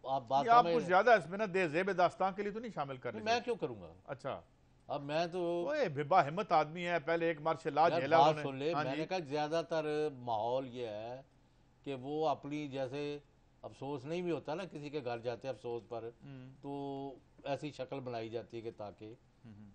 आप बात आप कुछ ज्यादा इसमें ना देज़ेब दास्तान के लिए तो नहीं शामिल कर रहे? मैं क्यों करूँगा? अच्छा अब मैं तो बेबा हिम्मत आदमी है, पहले एक मार्शल लॉ झेला उन्होंने। सुन ले, मैंने कहा ज्यादातर माहौल ये है कि वो अपनी जैसे अफसोस नहीं भी होता ना, किसी के घर जाते अफसोस पर तो ऐसी शक्ल बनाई जाती है कि ताकि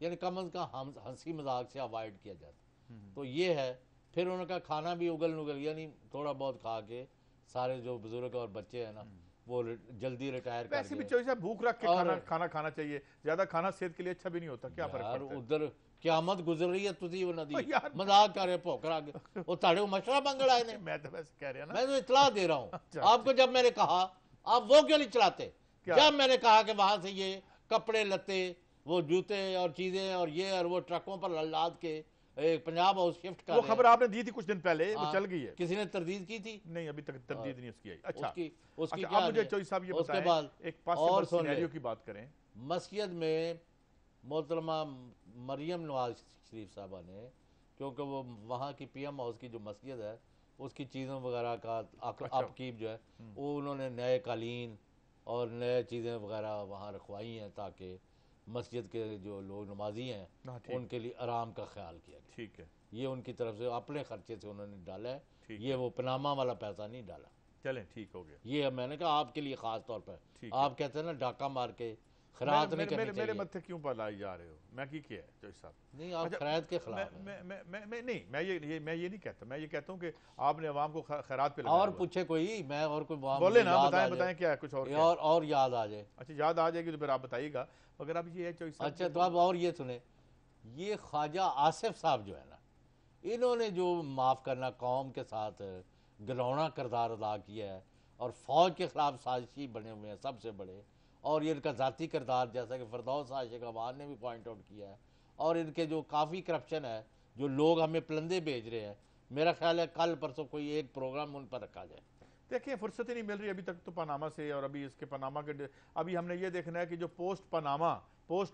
यानी कम अज कम हंसी मजाक से अवॉइड किया जाता। तो ये है। फिर उन्होंने कहा खाना भी उगल नुगल यानी थोड़ा बहुत खा के सारे जो बुजुर्ग और बच्चे हैं ना वो जल्दी रिटायर कर वैसे भी चाहिए भूख रख के खाना खाना चाहिए, ज्यादा खाना सेहत के लिए अच्छा भी नहीं होता। क्या फर्क पड़ता है? उधर क्यामत गुजर रही है, तुझी वो नदी मजाक कर रहे भूख रख वो ताड़े मशरा मंगल आए ने। मैं तो वैसे कह रहा ना, मैं तो इतला दे रहा हूँ आपको। जब मैंने कहा आप वो क्यों नहीं चलाते? जब मैंने कहा कि वहां से ये कपड़े लत्ते वो जूते और चीजें और ये और वो ट्रकों पर लाद के पंजाब हाउस शिफ्ट कर, वो खबर आपने दी थी कुछ दिन पहले, वो चल गई है। किसी ने तरदीद की थी? नहीं अभी तक तरदीद नहीं उसकी आई। अच्छा उसकी अब मुझे चौधरी साहब ये बताएं, उसके बाद एक पॉसिबल सिनेरियो की बात करें। मस्जिद में मोहतरमा मरियम नवाज शरीफ साहबा ने, क्योंकि वो वहाँ की PM हाउस की जो मस्जिद है उसकी चीज़ों वगैरह का अपकीप जो है वो उन्होंने नए कालीन और नए चीज़ें वगैरह वहाँ रखवाई हैं ताकि मस्जिद के जो लोग नमाजी हैं उनके लिए आराम का ख्याल किया गया। ठीक है, ये उनकी तरफ से अपने खर्चे से उन्होंने डाला है, ये वो पनामा वाला पैसा नहीं डाला। चलें ठीक हो गया। ये मैंने कहा आपके लिए खास तौर पर, आप कहते हैं ना डाका मार के खैरात नहीं करनी चाहिए। मेरे मत्थे क्यों पर लाई जा रहे हो? मैं की किया है चौधरी साहब? नहीं आप खैरात के खिलाफ मैं ये नहीं कहता। मैं ये कहता हूँ कि आपने अवाम को खैरात पे और पूछे कोई, मैं और कोई बोले ना, बताएं क्या है कुछ और याद आ जाए। अच्छा याद आ जाएगी तो फिर आप बताइएगा। अगर आप ये चौधरी साहब अच्छा तो आप और ये सुने, ये ख्वाजा आसिफ साहब जो है ना, इन्होंने जो माफ़ करना कौम के साथ गिरौना किरदार अदा किया है और फौज के खिलाफ साजिशी बने हुए हैं सबसे बड़े, और ये इनका ज़ाती किरदार जैसा कि फरदौस आशिक अवान ने भी पॉइंट आउट किया है, और इनके जो काफ़ी करप्शन है, जो लोग हमें पलंदे भेज रहे हैं, मेरा ख्याल है कल परसों कोई एक प्रोग्राम उन पर रखा जाए। देखिए फुर्सत ही नहीं मिल रही अभी तक तो पनामा से, और अभी इसके पनामा के अभी हमने ये देखना है कि जो पोस्ट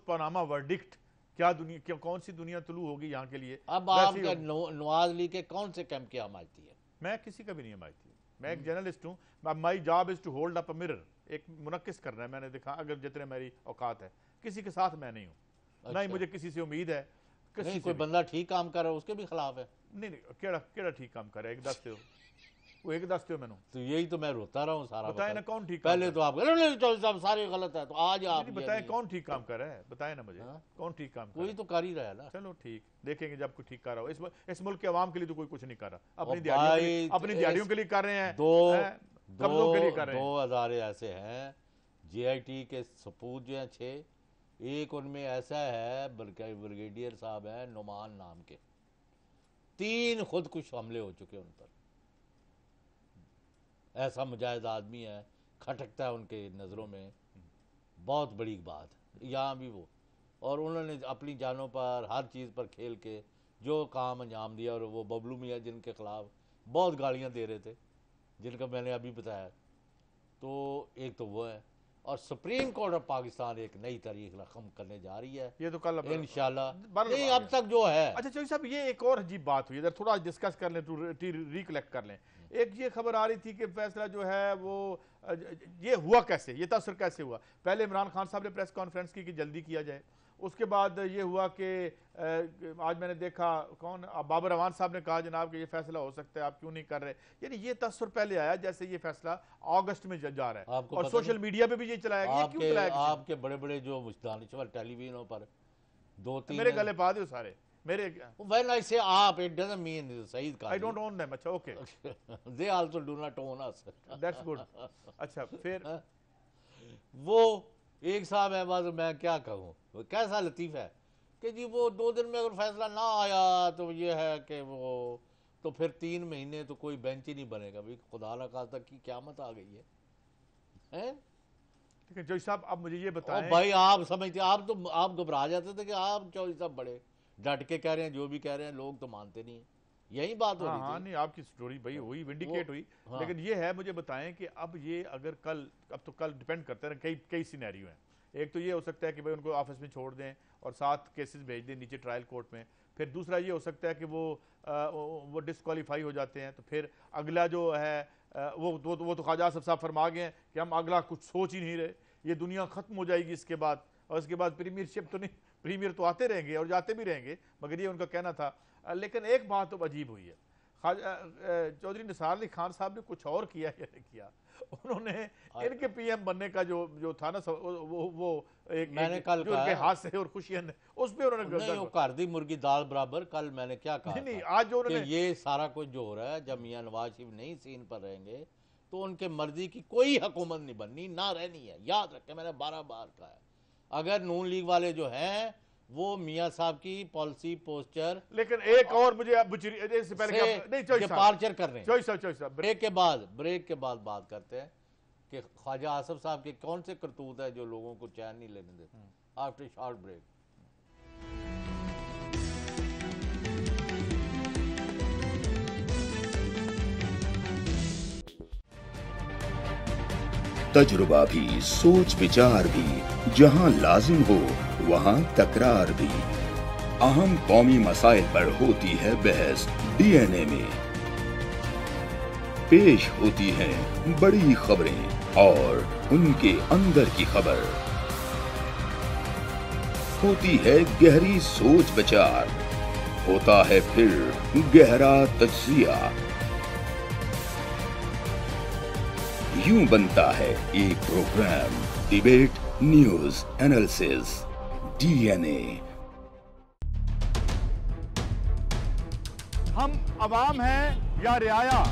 पनामा वर्डिक्ट क्या दुनिया कौन सी दुनिया तुलू होगी यहाँ के लिए। अब आपका नवाज लीग के कौन से कैंप की हमायती है? मैं किसी का भी नहीं हमायती, मैं एक जर्नलिस्ट हूँ। My job is to hold up a mirror, एक मुनक्किस करना है। मैंने देखा अगर जितने मेरी औकात है, किसी के साथ मैं नहीं हूँ। अच्छा। नहीं मुझे किसी से उम्मीद है। नहीं कोई बंदा ठीक काम कर रहा है उसके भी खिलाफ है? नहीं केड़ा ठीक काम कर रहा है? एक दस्ते हो वो एक दस्ते हो मैंने, तो यही तो मैं रोता रहा हूँ सारा। बताए ना कौन ठीक? पहले तो आप सारे गलत है, तो आज आप बताए कौन ठीक काम कर रहा है? बताए ना मुझे कौन ठीक काम? कोई तो कर ही रहा है ना। चलो ठीक देखेंगे जब कोई ठीक कर रहा हो। इस मुल्क के अवाम के लिए तो कोई कुछ नहीं कर रहा, अपनी दिहाड़ियों के लिए कर रहे हैं, कब्जों के लिए कर रहे हैं। 2 हज़ार ऐसे हैं JIT के सपूत जो हैं 6, एक उनमें ऐसा है ब्रिगेडियर साहब है नुमान नाम के, 3 खुदकुश हमले हो चुके उन पर। ऐसा मुजाहिद आदमी है, खटकता है उनके नज़रों में, बहुत बड़ी बात। यहाँ भी वो और उन्होंने अपनी जानों पर हर चीज़ पर खेल के जो काम अंजाम दिया, और वो बबलू मियाँ जिनके खिलाफ बहुत गालियाँ दे रहे थे, जिनका मैंने अभी बताया, तो एक तो वो है। और सुप्रीम कोर्ट ऑफ पाकिस्तान एक नई तारीख रकम करने जा रही है, ये तो कल इंशाल्लाह। नहीं, अब तक जो है। अच्छा चौधरी साहब, ये एक और अजीब बात हुई, इधर थोड़ा डिस्कस कर लें, रिकलेक्ट कर लें। एक ये खबर आ रही थी कि फैसला जो है वो ये हुआ कैसे, ये तसर कैसे हुआ। पहले इमरान खान साहब ने प्रेस कॉन्फ्रेंस की कि जल्दी किया जाए, उसके बाद ये हुआ कि आज मैंने देखा कौन बाबर अवान साहब ने कहा जनाब कि ये फैसला हो सकता है, आप क्यों नहीं कर रहे। यानी ये तस्वर पहले आया जैसे ये फैसला अगस्त में जा रहा है, और सोशल मीडिया पे भी ये चलाया गया। क्यों चलाया गया? आपके बड़े बड़े जो दानिश्वर टेलीविजनों पर 2-3 मेरे गले पा दो सारे मेरे। When I say आप, it doesn't mean Saeed Qazi. I don't own them. अच्छा, okay. They also do not own us. That's good. अच्छा, फिर वो एक साहब है, बस मैं क्या कहूँ, वो कैसा लतीफ़ है कि जी वो 2 दिन में अगर फैसला ना आया तो ये है कि वो तो फिर 3 महीने तो कोई बेंच ही नहीं बनेगा। भाई खुदा न खास्ता की क़यामत आ गई है, हैं? ठीक है चौधरी साहब, अब मुझे ये बताएं। भाई आप समझते, आप घबरा जाते थे कि आप चौधरी साहब बड़े डट के कह रहे हैं, जो भी कह रहे हैं लोग तो मानते नहीं, यही बात हो रही थी। हाँ, नहीं आपकी स्टोरी भाई हुई, विंडिकेट हुई। हाँ। लेकिन ये है, मुझे बताएं कि अब ये अगर कल, अब तो कल डिपेंड करते हैं, कई सिनेरियो हैं। एक तो ये हो सकता है कि भाई उनको ऑफिस में छोड़ दें और 7 केसेस भेज दें नीचे ट्रायल कोर्ट में। फिर दूसरा ये हो सकता है कि वो डिस्क्वालीफाई हो जाते हैं, तो फिर अगला जो है वो तो ख्वाजा आसिफ साहब फरमा गए हैं कि हम अगला कुछ सोच ही नहीं रहे, ये दुनिया ख़त्म हो जाएगी इसके बाद, और इसके बाद प्रीमियरशिप तो नहीं, प्रीमियर तो आते रहेंगे और जाते भी रहेंगे, मगर ये उनका कहना था। लेकिन एक बात तो अजीब हुई है, चौधरी निसार अली खान साहब ने कुछ और किया या नहीं किया। उन्होंने इनके पीएम बनने का जो था ना, वो एक मैंने कल जो उनके हाथ से और खुशियां उस पे उन्होंने कर दी मुर्गी दाल बराबर। कल मैंने क्या कहा, नहीं आज जो उन्होंने ये सारा कुछ जो हो रहा है, जब मियां नवाज शरीफ नहीं सीन पर रहेंगे तो उनके मर्जी की कोई हुकूमत नहीं बननी, ना रहनी है। याद रखें, मैंने 12 बार कहा है। अगर नून लीग वाले जो हैं वो मियां साहब की पॉलिसी पोस्चर, लेकिन एक और मुझे इससे पहले डिपार्चर कर रहे हैं। ब्रेक के बाद बात करते हैं कि ख्वाजा आसिफ साहब के कौन से करतूत है जो लोगों को चैन नहीं लेने देते। After short break. तजुर्बा भी, सोच विचार भी, जहां लाजिम हो वहां तकरार भी। अहम कौमी मसाइल पर होती है बहस डीएनए में। पेश होती हैं बड़ी खबरें और उनके अंदर की खबर। होती है गहरी सोच विचार, होता है फिर गहरा तज्जिया। यूं बनता है एक program, debate news analysis DNA. हम अवाम हैं या रियाया,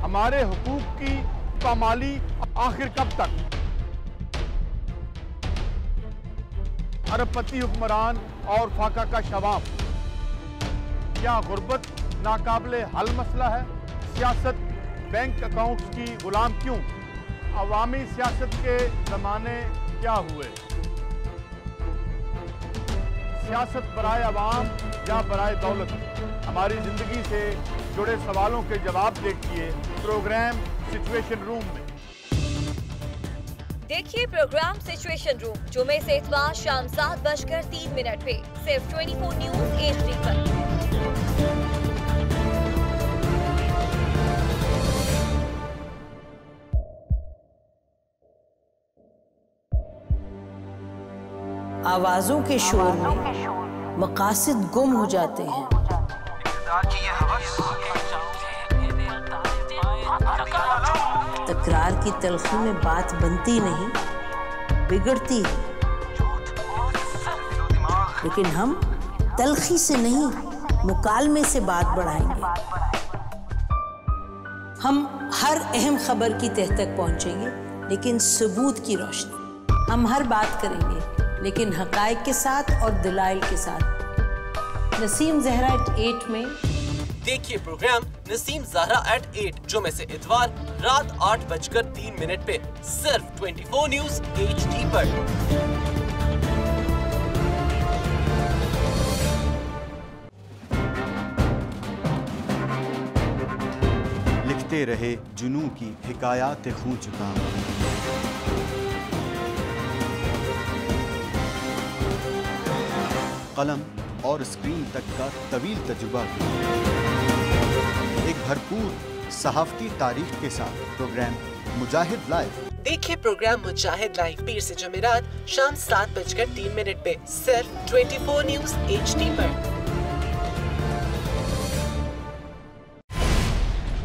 हमारे हुकूक की पामाली आखिर कब तक। अरबपति हुक्मरान और फाका का शवाब, क्या गुर्बत नाकाबिले हल मसला है। सियासत बैंक अकाउंट्स की गुलाम क्यों, अवामी सियासत के जमाने क्या हुए। सियासत बराए अवाम या बराए दौलत, हमारी जिंदगी से जुड़े सवालों के जवाब देखिए प्रोग्राम सिचुएशन रूम में। देखिए प्रोग्राम सिचुएशन रूम जुमे से इतवार शाम 7:03 पे सिर्फ 24 न्यूज HD पर। आवाजों के शोर में मकासद गुम हो जाते हैं। तकरार की तलखी में बात बनती नहीं, बिगड़ती है। लेकिन हम तलखी से नहीं, मुकालमे से बात बढ़ाएंगे। हम हर अहम खबर की तह तक पहुंचेंगे, लेकिन सबूत की रोशनी। हम हर बात करेंगे, लेकिन हकायक के साथ और दलाइल के साथ। नसीम ज़हरा 8 में देखिए प्रोग्राम नसीम ज़हरा @8 जुमे से इतवार रात 8:03 पे सिर्फ 24 न्यूज HD पर। लिखते रहे जुनू की हिकायात खूं चुका, कलम और स्क्रीन तक का तवील तजुर्बा किया। एक भरपूर सहाफती तारीख के साथ प्रोग्राम मुजाहिद लाइव। देखिए प्रोग्राम मुजाहिद लाइव पीर से जुमेरात शाम 7:03 पे सिर्फ 24 न्यूज HD पर।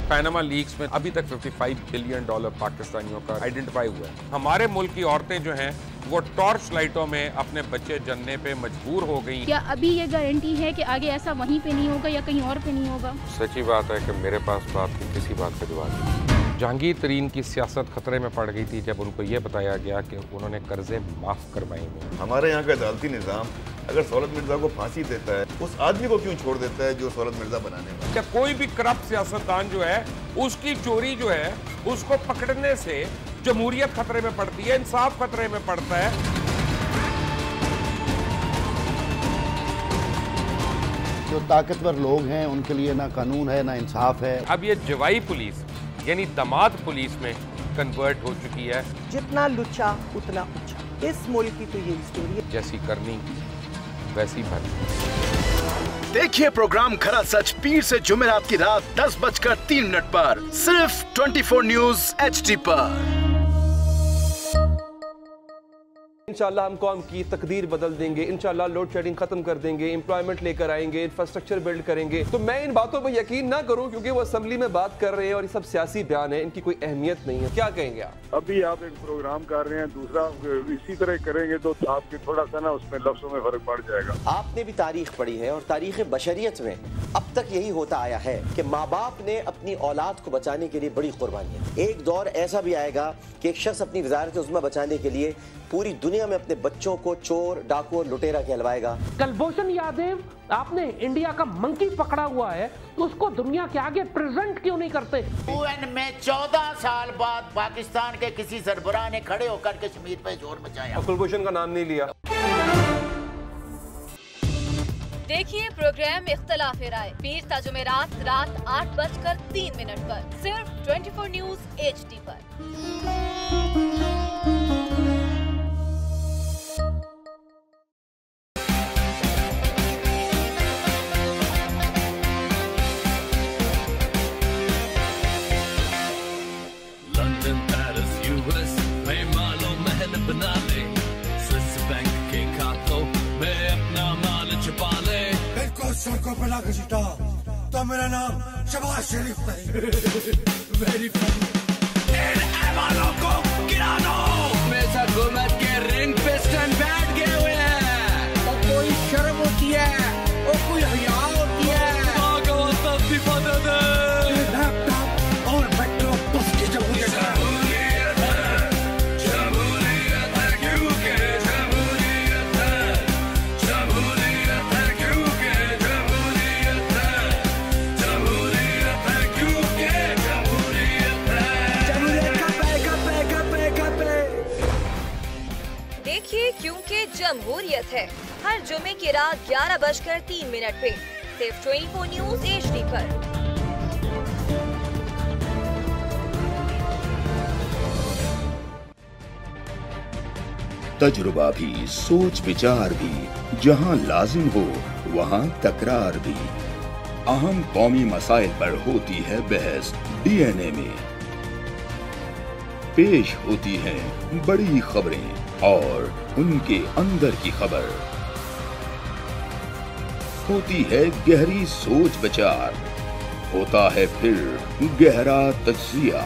पैनामा लीक्स में अभी तक $55 बिलियन पाकिस्तानियों का आइडेंटिफाई हुआ है। हमारे मुल्क की औरतें जो हैं वो टॉर्च लाइटों में अपने बच्चे जनने पे मजबूर हो गई। क्या अभी ये गारंटी है कि आगे ऐसा वहीं पे नहीं होगा या कहीं और पे नहीं होगा? सच्ची बात है कि मेरे पास तो आपकी किसी बात का जवाब नहीं। जहांगीर तरीन की सियासत खतरे में पड़ गई थी जब उनको ये बताया गया कि उन्होंने कर्जे माफ करवाएंगे। हमारे यहाँ का अदालती निज़ाम अगर सौलत मिर्जा को फांसी देता है, उस आदमी को क्यों छोड़ देता है जो सौलत मिर्जा बनाने वाला? क्या कोई भी करप्ट सियासतदान जो है उसकी चोरी जो है उसको पकड़ने से जमहूरियत खतरे में पड़ती है, इंसाफ खतरे में पड़ता है। जो ताकतवर लोग हैं उनके लिए ना कानून है ना इंसाफ है। अब ये जवाई पुलिस यानी दामाद पुलिस में कन्वर्ट हो चुकी है। जितना लुच्चा उतना ऊंचा, इस मुल्क की तो ये स्टोरी है। जैसी करनी वैसी भरनी। देखिए प्रोग्राम खरा सच पीर से जुमेरात की रात 10:03 पर सिर्फ 24 न्यूज HD पर। इंशाल्लाह हम कौम की तकदीर बदल देंगे, इंशाल्लाह लोड शेडिंग खत्म कर देंगे, एम्प्लॉयमेंट लेकर आएंगे, इंफ्रास्ट्रक्चर बिल्ड करेंगे। तो मैं इन बातों पर यकीन ना करूं क्योंकि वो असेंबली में बात कर रहे हैं और ये सब सियासी बयान है, इनकी कोई अहमियत नहीं है। क्या कहेंगे आप? अभी आप एक प्रोग्राम कर रहे हैं, दूसरा इसी तरह करेंगे तो आपके थोड़ा सा ना उसमें लफ्जों में फर्क पड़ जाएगा। आपने भी तारीख पढ़ी है और तारीख बशरियत में अब तक यही होता आया है कि माँ बाप ने अपनी औलाद को बचाने के लिए बड़ी कुर्बानियां। एक दौर ऐसा भी आएगा कि एक शख्स अपनी वजारत उज़्मा बचाने के लिए पूरी दुनिया में अपने बच्चों को चोर, डाकू और लुटेरा कहलवाएगा। कुलभूषण यादव, आपने इंडिया का मंकी पकड़ा हुआ है तो उसको दुनिया के आगे प्रेजेंट क्यों नहीं करते? UN में 14 साल बाद पाकिस्तान के किसी सरबराह ने खड़े होकर कश्मीर पे जोर मचाया। कुलभूषण का नाम नहीं लिया। देखिए प्रोग्राम इख्तलाफ राय पीर ता जुमेरात रात 8:03 पर सिर्फ 24 न्यूज HD पर। लंदन, पेरिस, US में मालो महल बना ले, स्विस बैंक के खातों में अपना माल छुपा ले। इनको सड़कों पे ला घसीटा तो मेरा नाम शबाज शरीफ नहीं। Very funny. इन ऐवानों को गिरा दो। मेरे हुकूमत के रिंग पे स्टैंड बैठ गए हुए हैं। और कोई शर्म होती है और कोई हया होती है। लैपटॉप और मेट्रो बस की जमहूरियत है। देखिए क्योंकि जमहूरियत है हर जुमे की रात 11:03 पे सिर्फ 24 न्यूज HD पर। तजुर्बा भी, सोच विचार भी, जहां लाजिम हो वहां तकरार भी। अहम कौमी मसाइल पर होती है बहस DNA में। पेश होती हैं बड़ी खबरें और उनके अंदर की खबर। होती है गहरी सोच विचार, होता है फिर गहरा तज्जिया।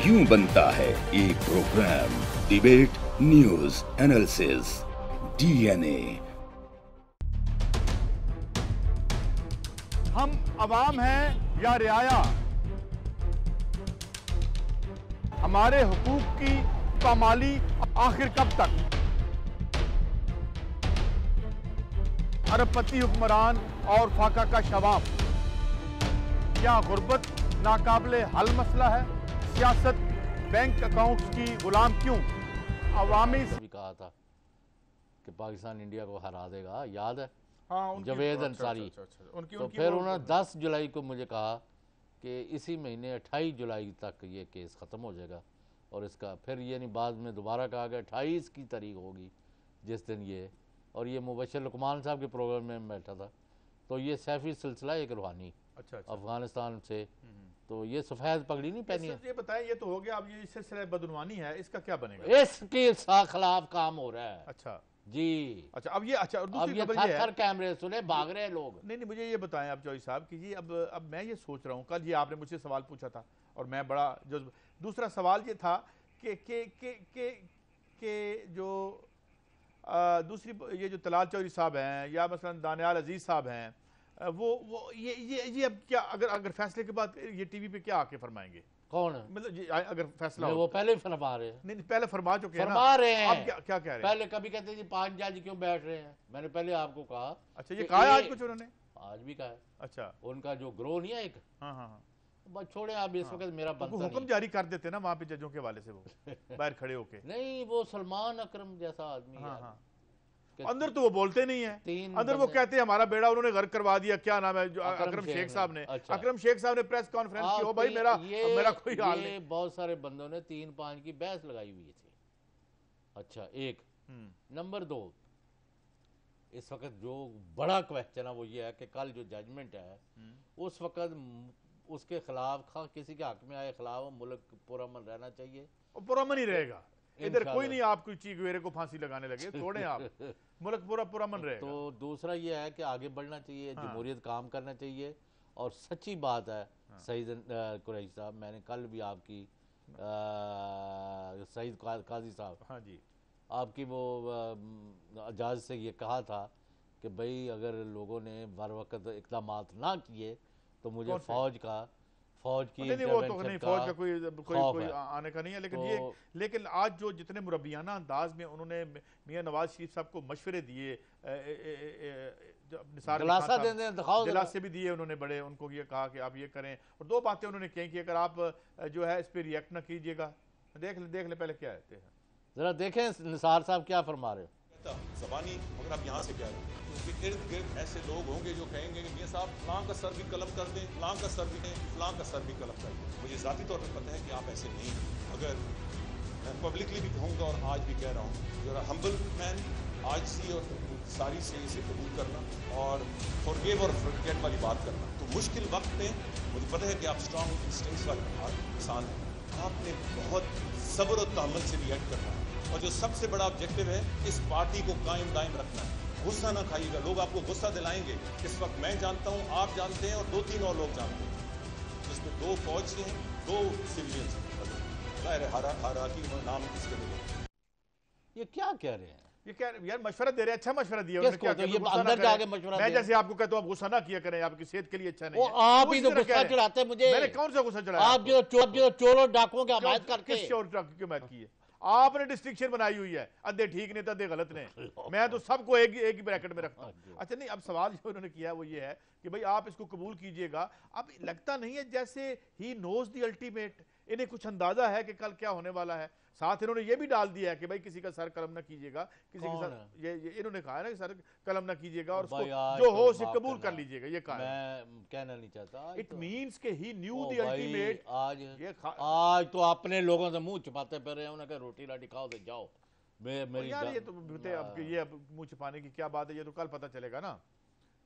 यूं बनता है एक program debate news analysis DNA। हम अवाम हैं या रियाया, हमारे हुकूक की पामाली आखिर कब तक? अरबपति हुक्मरान और फाका का शवाब। क्या गुर्बत नाकाबिले हल मसला है? सियासत बैंक अकाउंट्स की गुलाम क्यों? अवामी भी कहा था कि पाकिस्तान इंडिया को हरा देगा, याद है? हाँ, जवेद अंसारी। तो फिर उन्होंने 10 जुलाई को मुझे कहा कि इसी महीने 28 जुलाई तक ये केस ख़त्म हो जाएगा और इसका फिर ये नहीं, बाद में दोबारा कहा गया 28 की तारीख होगी जिस दिन ये, और ये मुबशर लुकमान साहब के प्रोग्राम में बैठा था। तो ये सैफी सिलसिला एक रूहानी अफगानिस्तान से, तो ये सफ़ेद पगड़ी नहीं पहनी है। ये बताएं, ये तो हो गया, अब ये सिलसिला बदनुमानी है, इसका क्या बनेगा? इसके खिलाफ काम हो रहा है। अच्छा जी, अच्छा। अब ये अच्छा, और दूसरी खबर ये है, कैमरे सुने भाग रहे हैं लोग। नहीं, मुझे ये बताएं आप चौधरी साहब कि जी अब मैं ये सोच रहा हूँ, कल ये आपने मुझसे सवाल पूछा था और मैं बड़ा जो दूसरा सवाल ये था कि जो दूसरी ये जो तलाल चौधरी साहब हैं या मसलन दानियाल अजीज साहब हैं, वो ये अब क्या अगर फैसले के बाद ये टीवी पे क्या आके फरमाएंगे? कौन? मतलब अगर फैसला वो पहले ही फरमा रहे हैं। नहीं, पहले फरमा चुके हैं, फरमा रहे हैं। अब क्या कह रहे हैं? पहले कभी कहते जी 5 जज क्यों बैठ रहे हैं, मैंने पहले आपको कहा। अच्छा, ये कहा है आज कुछ उन्होंने? आज भी कहा है। अच्छा, उनका जो ग्रोह नहीं है एक, हाँ, बस छोड़े आप, इस वक्त मेरा बनता हुक्म जारी कर देते ना वहाँ पे जजों के हवाले से, वो बाहर खड़े होके। नहीं, वो सलमान अकरम जैसा आदमी है। अंदर तो वो बोलते नहीं है, अंदर वो कहते हैं हमारा बेड़ा उन्होंने गर्क करवा दिया। क्या नाम है जो अकरम शेख साहब ने? अकरम शेख साहब ने प्रेस कॉन्फ्रेंस की, हो भाई मेरा कोई हाल नहीं। बहुत सारे बंदों ने 3-5 की बहस लगाई हुई थी। अच्छा, एक नंबर 2, इस वक्त जो बड़ा क्वेश्चन है वो ये है कि कल जो जजमेंट है उस वक्त उसके खिलाफ किसी के हक में आए खिलाफ मुल्क पुरअमन रहना चाहिए। पुरअमन ही रहेगा, इधर कोई नहीं आप कोई चीगवेरे को फांसी लगाने लगे, छोड़े आप, मुल्क पूरा पुरअमन रहेगा। तो दूसरा ये है कि आगे बढ़ना चाहिए, जमहूरियत काम करना चाहिए। और सच्ची बात है सईद कुरैशी साहब, मैंने कल भी आपकी सईद काजी साहब, हाँ जी, आपकी वो अजाज से ये कहा था कि भाई अगर लोगों ने बर वक्त इक़दाम ना किए तो मुझे फौज की नहीं, वो तो नहीं, फौज का कोई आने का नहीं है। लेकिन आज जो जितने मुरब्बियाना अंदाज में उन्होंने मियां नवाज शरीफ साहब को मशवरे दिए, दिलासे भी दिए उन्होंने बड़े, उनको ये कहा कि आप ये करें, और 2 बातें उन्होंने कही कि अगर आप जो है इस पर रिएक्ट ना कीजिएगा। देख ले पहले क्या है, जरा देखें निसार साहब क्या फरमा रहे हो। ज़बानी अगर आप यहाँ से कह रहे हैं, उसके इर्द गिर्द ऐसे लोग होंगे जो कहेंगे कि मियां साहब फलां का सर भी कलम कर दें, फलां का सर भी दें, फलां का सर भी कलम कर दें। मुझे ज़ाती तौर पर पता है कि आप ऐसे नहीं हैं। अगर मैं पब्लिकली भी कहूँगा और आज भी कह रहा हूँ, you are a humble man, आजिज़ी और सारी से इसे कबूल करना और फॉरगिव और फॉरगेट वाली बात करना। तो मुश्किल वक्त में मुझे पता है कि आप स्ट्रॉन्ग इंस्टिंक्ट्स वाले इंसान हैं, आपने बहुत सब्र और तहम्मुल से रिएक्ट करना है, और जो सबसे बड़ा ऑब्जेक्टिव है इस पार्टी को कायम दायम रखना है। गुस्सा ना खाइएगा, लोग आपको गुस्सा दिलाएंगे। इस वक्त मैं जानता हूँ, आप जानते हैं और 2-3 और लोग जानते हैं, जिसमें 2 फौज से हैं, 2 सिविलियंस हैं। हाराकी नाम किसके मिले? ये क्या कह रहे हैं? ये क्या यार मशवरा दे रहे हैं? अच्छा मशवरा दिया उन्होंने, क्या तो ये अंदर जाके मशवरा मैं जैसे आपको कहता हूँ आप गुस्सा ना किया करें, आपकी सेहत के लिए अच्छा नहीं है। आप ही तो गुस्सा चढ़ाते हैं मुझे। मैंने कौन सा गुस्सा चढ़ाया? आप जो चोरों डाकुओं की हमायत करके। किस चोर डाकू की हमायत की है? आपने डिस्ट्रिक्शन बनाई हुई है, अद्धे ठीक ने तो अद्धे गलत ने। मैं तो सबको एक ही ब्रैकेट में रखता हूँ। अच्छा नहीं, अब सवाल जो उन्होंने किया वो ये है कि भाई आप इसको कबूल कीजिएगा। अब लगता नहीं है जैसे ही नोज द अल्टीमेट, इन्हें कुछ अंदाजा है कि कल क्या होने वाला है। साथ इन्होंने ये भी डाल दिया है कि भाई किसी का सर कलम ना कीजिएगा, किसी के सर ये इन्होंने कहा है ना कि सर कलम ना कीजिएगा और उसको जो हो उसे कबूल कर लीजिएगा। ये कहा मैं कहना नहीं चाहता, इट मींस के ही न्यू द अल्टीमेट। आज तो अपने लोगों से मुंह छिपाते फिर रहे हैं, उन्हें रोटी राटी खाओ दे जाओ। यार ये तो अब मुंह छिपाने की क्या बात है, ये तो कल पता चलेगा ना।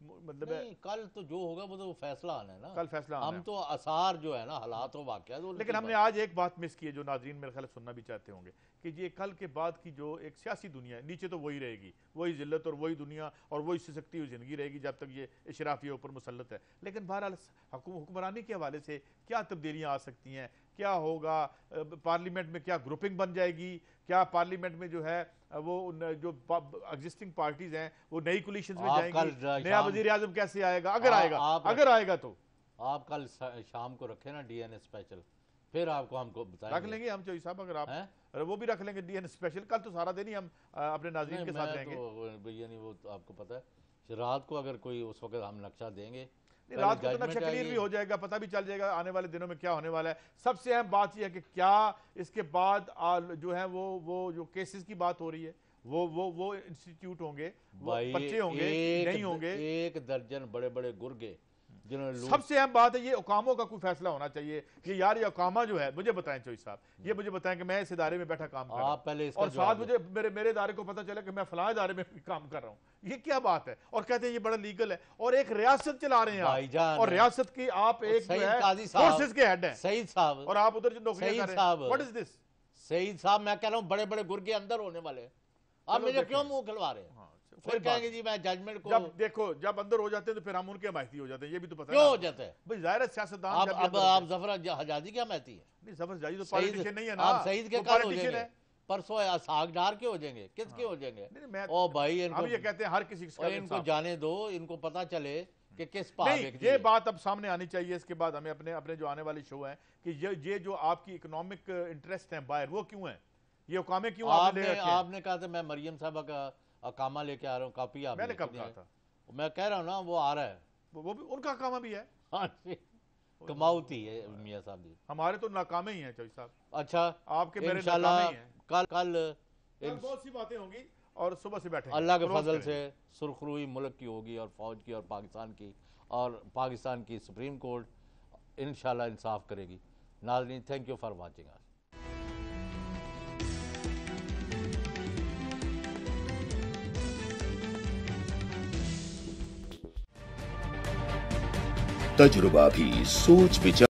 मतलब नहीं, कल तो जो होगा वो तो फैसला आना है ना, कल फैसला आना हम है। तो आसार जो है ना, हालात और वाक़यात। लेकिन हमने आज एक बात मिस की है जो नाज़रीन मेरे ख्याल सुनना भी चाहते होंगे कि ये कल के बाद की जो एक सियासी दुनिया है, नीचे तो वही रहेगी, वही जिल्लत और वही दुनिया और वही सिसकती हुई ज़िंदगी रहेगी जब तक ये इशराफिया ऊपर मुसल्लत है। लेकिन बहरहाल हुक्मरानी के हवाले से क्या तब्दीलियाँ आ सकती हैं, क्या होगा पार्लियामेंट में, क्या ग्रुपिंग बन जाएगी, क्या पार्लियामेंट में जो है वो जो एग्जिस्टिंग पार्टीज हैं वो नई कोलिशंस में जाएंगी, नया वजीर आजम कैसे आएगा, अगर आएगा तो। आप कल शाम को रखें ना डीएनए स्पेशल, फिर आपको हमको बताएंगे। रख लेंगे हम चौधरी साहब, अगर आप वो भी रख लेंगे डीएनए स्पेशल। कल तो सारा दिन ही हम अपने नाज़रीन के साथ रहेंगे। भैया नहीं, वो आपको पता है रात को अगर कोई उस वक्त हम नक्शा देंगे, रात को तो नक्शा क्लियर भी हो जाएगा, पता भी चल जाएगा आने वाले दिनों में क्या होने वाला है। सबसे अहम बात यह है कि क्या इसके बाद जो है वो जो केसेस की बात हो रही है वो इंस्टीट्यूट होंगे, वो बच्चे होंगे, नहीं होंगे। 1 दर्जन बड़े बड़े गुर्गे जिन्होंने सबसे अहम बात है ये उकामों का कोई फैसला होना चाहिए कि यार ये उकामा जो है, मुझे बताएं चौधरी साहब, ये मुझे बताएं कि मैं इस इदारे में बैठा काम कर रहा हूं और साथ मुझे मेरे इदारे को पता चला कि मैं फलां इदारे में काम कर रहा हूं, ये क्या बात है? और कहते हैं ये बड़ा लीगल है और एक रियासत चला रहे हैं आप, और रियासत की आप एक फोर्सेस के हेड हैं सईद साहब, और आप उधर नौकरी कर रहे हैं। What is this? सईद साहब, मैं कह रहा हूं बड़े बड़े गुर्गे अंदर होने वाले, आप मुझे क्यों मुंह खिलवा रहे हैं? फिर कहेंगे जी मैं जजमेंट को, जब देखो जब अंदर हो जाते हैं तो फिर हम उनके हमायती हो जाते हैं, ये भी तो पता क्यों हो जाते हैं भाई? जाहिर है सियासतदान। आप जफर हजाजी क्या हमायती है? नहीं, जफर हजाजी तो पॉलिटिशियन नहीं है ना। आप सईद के कल हो जाएंगे, परसों सागदार के हो जाएंगे, किसके हो जाएंगे? ओ भाई हम ये कहते हैं हर किसी इनको जाने दो, इनको पता चले कि किस पार। ये बात अब सामने आनी चाहिए। इसके बाद हमें अपने जो आने वाले शो है कि ये जो आपकी इकोनॉमिक इंटरेस्ट है बाहर, वो क्यों है? ये उकामे क्यों आपने कहा था मैं मरियम साहबा का अकामा लेके आ रहा हूँ, कॉपी आप मैंने कब कहा था? मैं कह रहा हूँ ना वो आ रहा है, वो भी उनका अकामा भी है। कमाउती है मियाँ साहब जी, हमारे तो नाकामे ही हैं चौधरी साहब। अच्छा, आपके मेरे नाकामे ही हैं। कल बहुत सी बातें होंगी और सुबह से बैठे अल्लाह के फजल से सुरखरुई मुल्क की होगी और फौज की और पाकिस्तान की, और पाकिस्तान की सुप्रीम कोर्ट इंशाल्लाह इंसाफ करेगी। नाज़रीन, thank you for watching us. तजुर्बा भी सोच विचार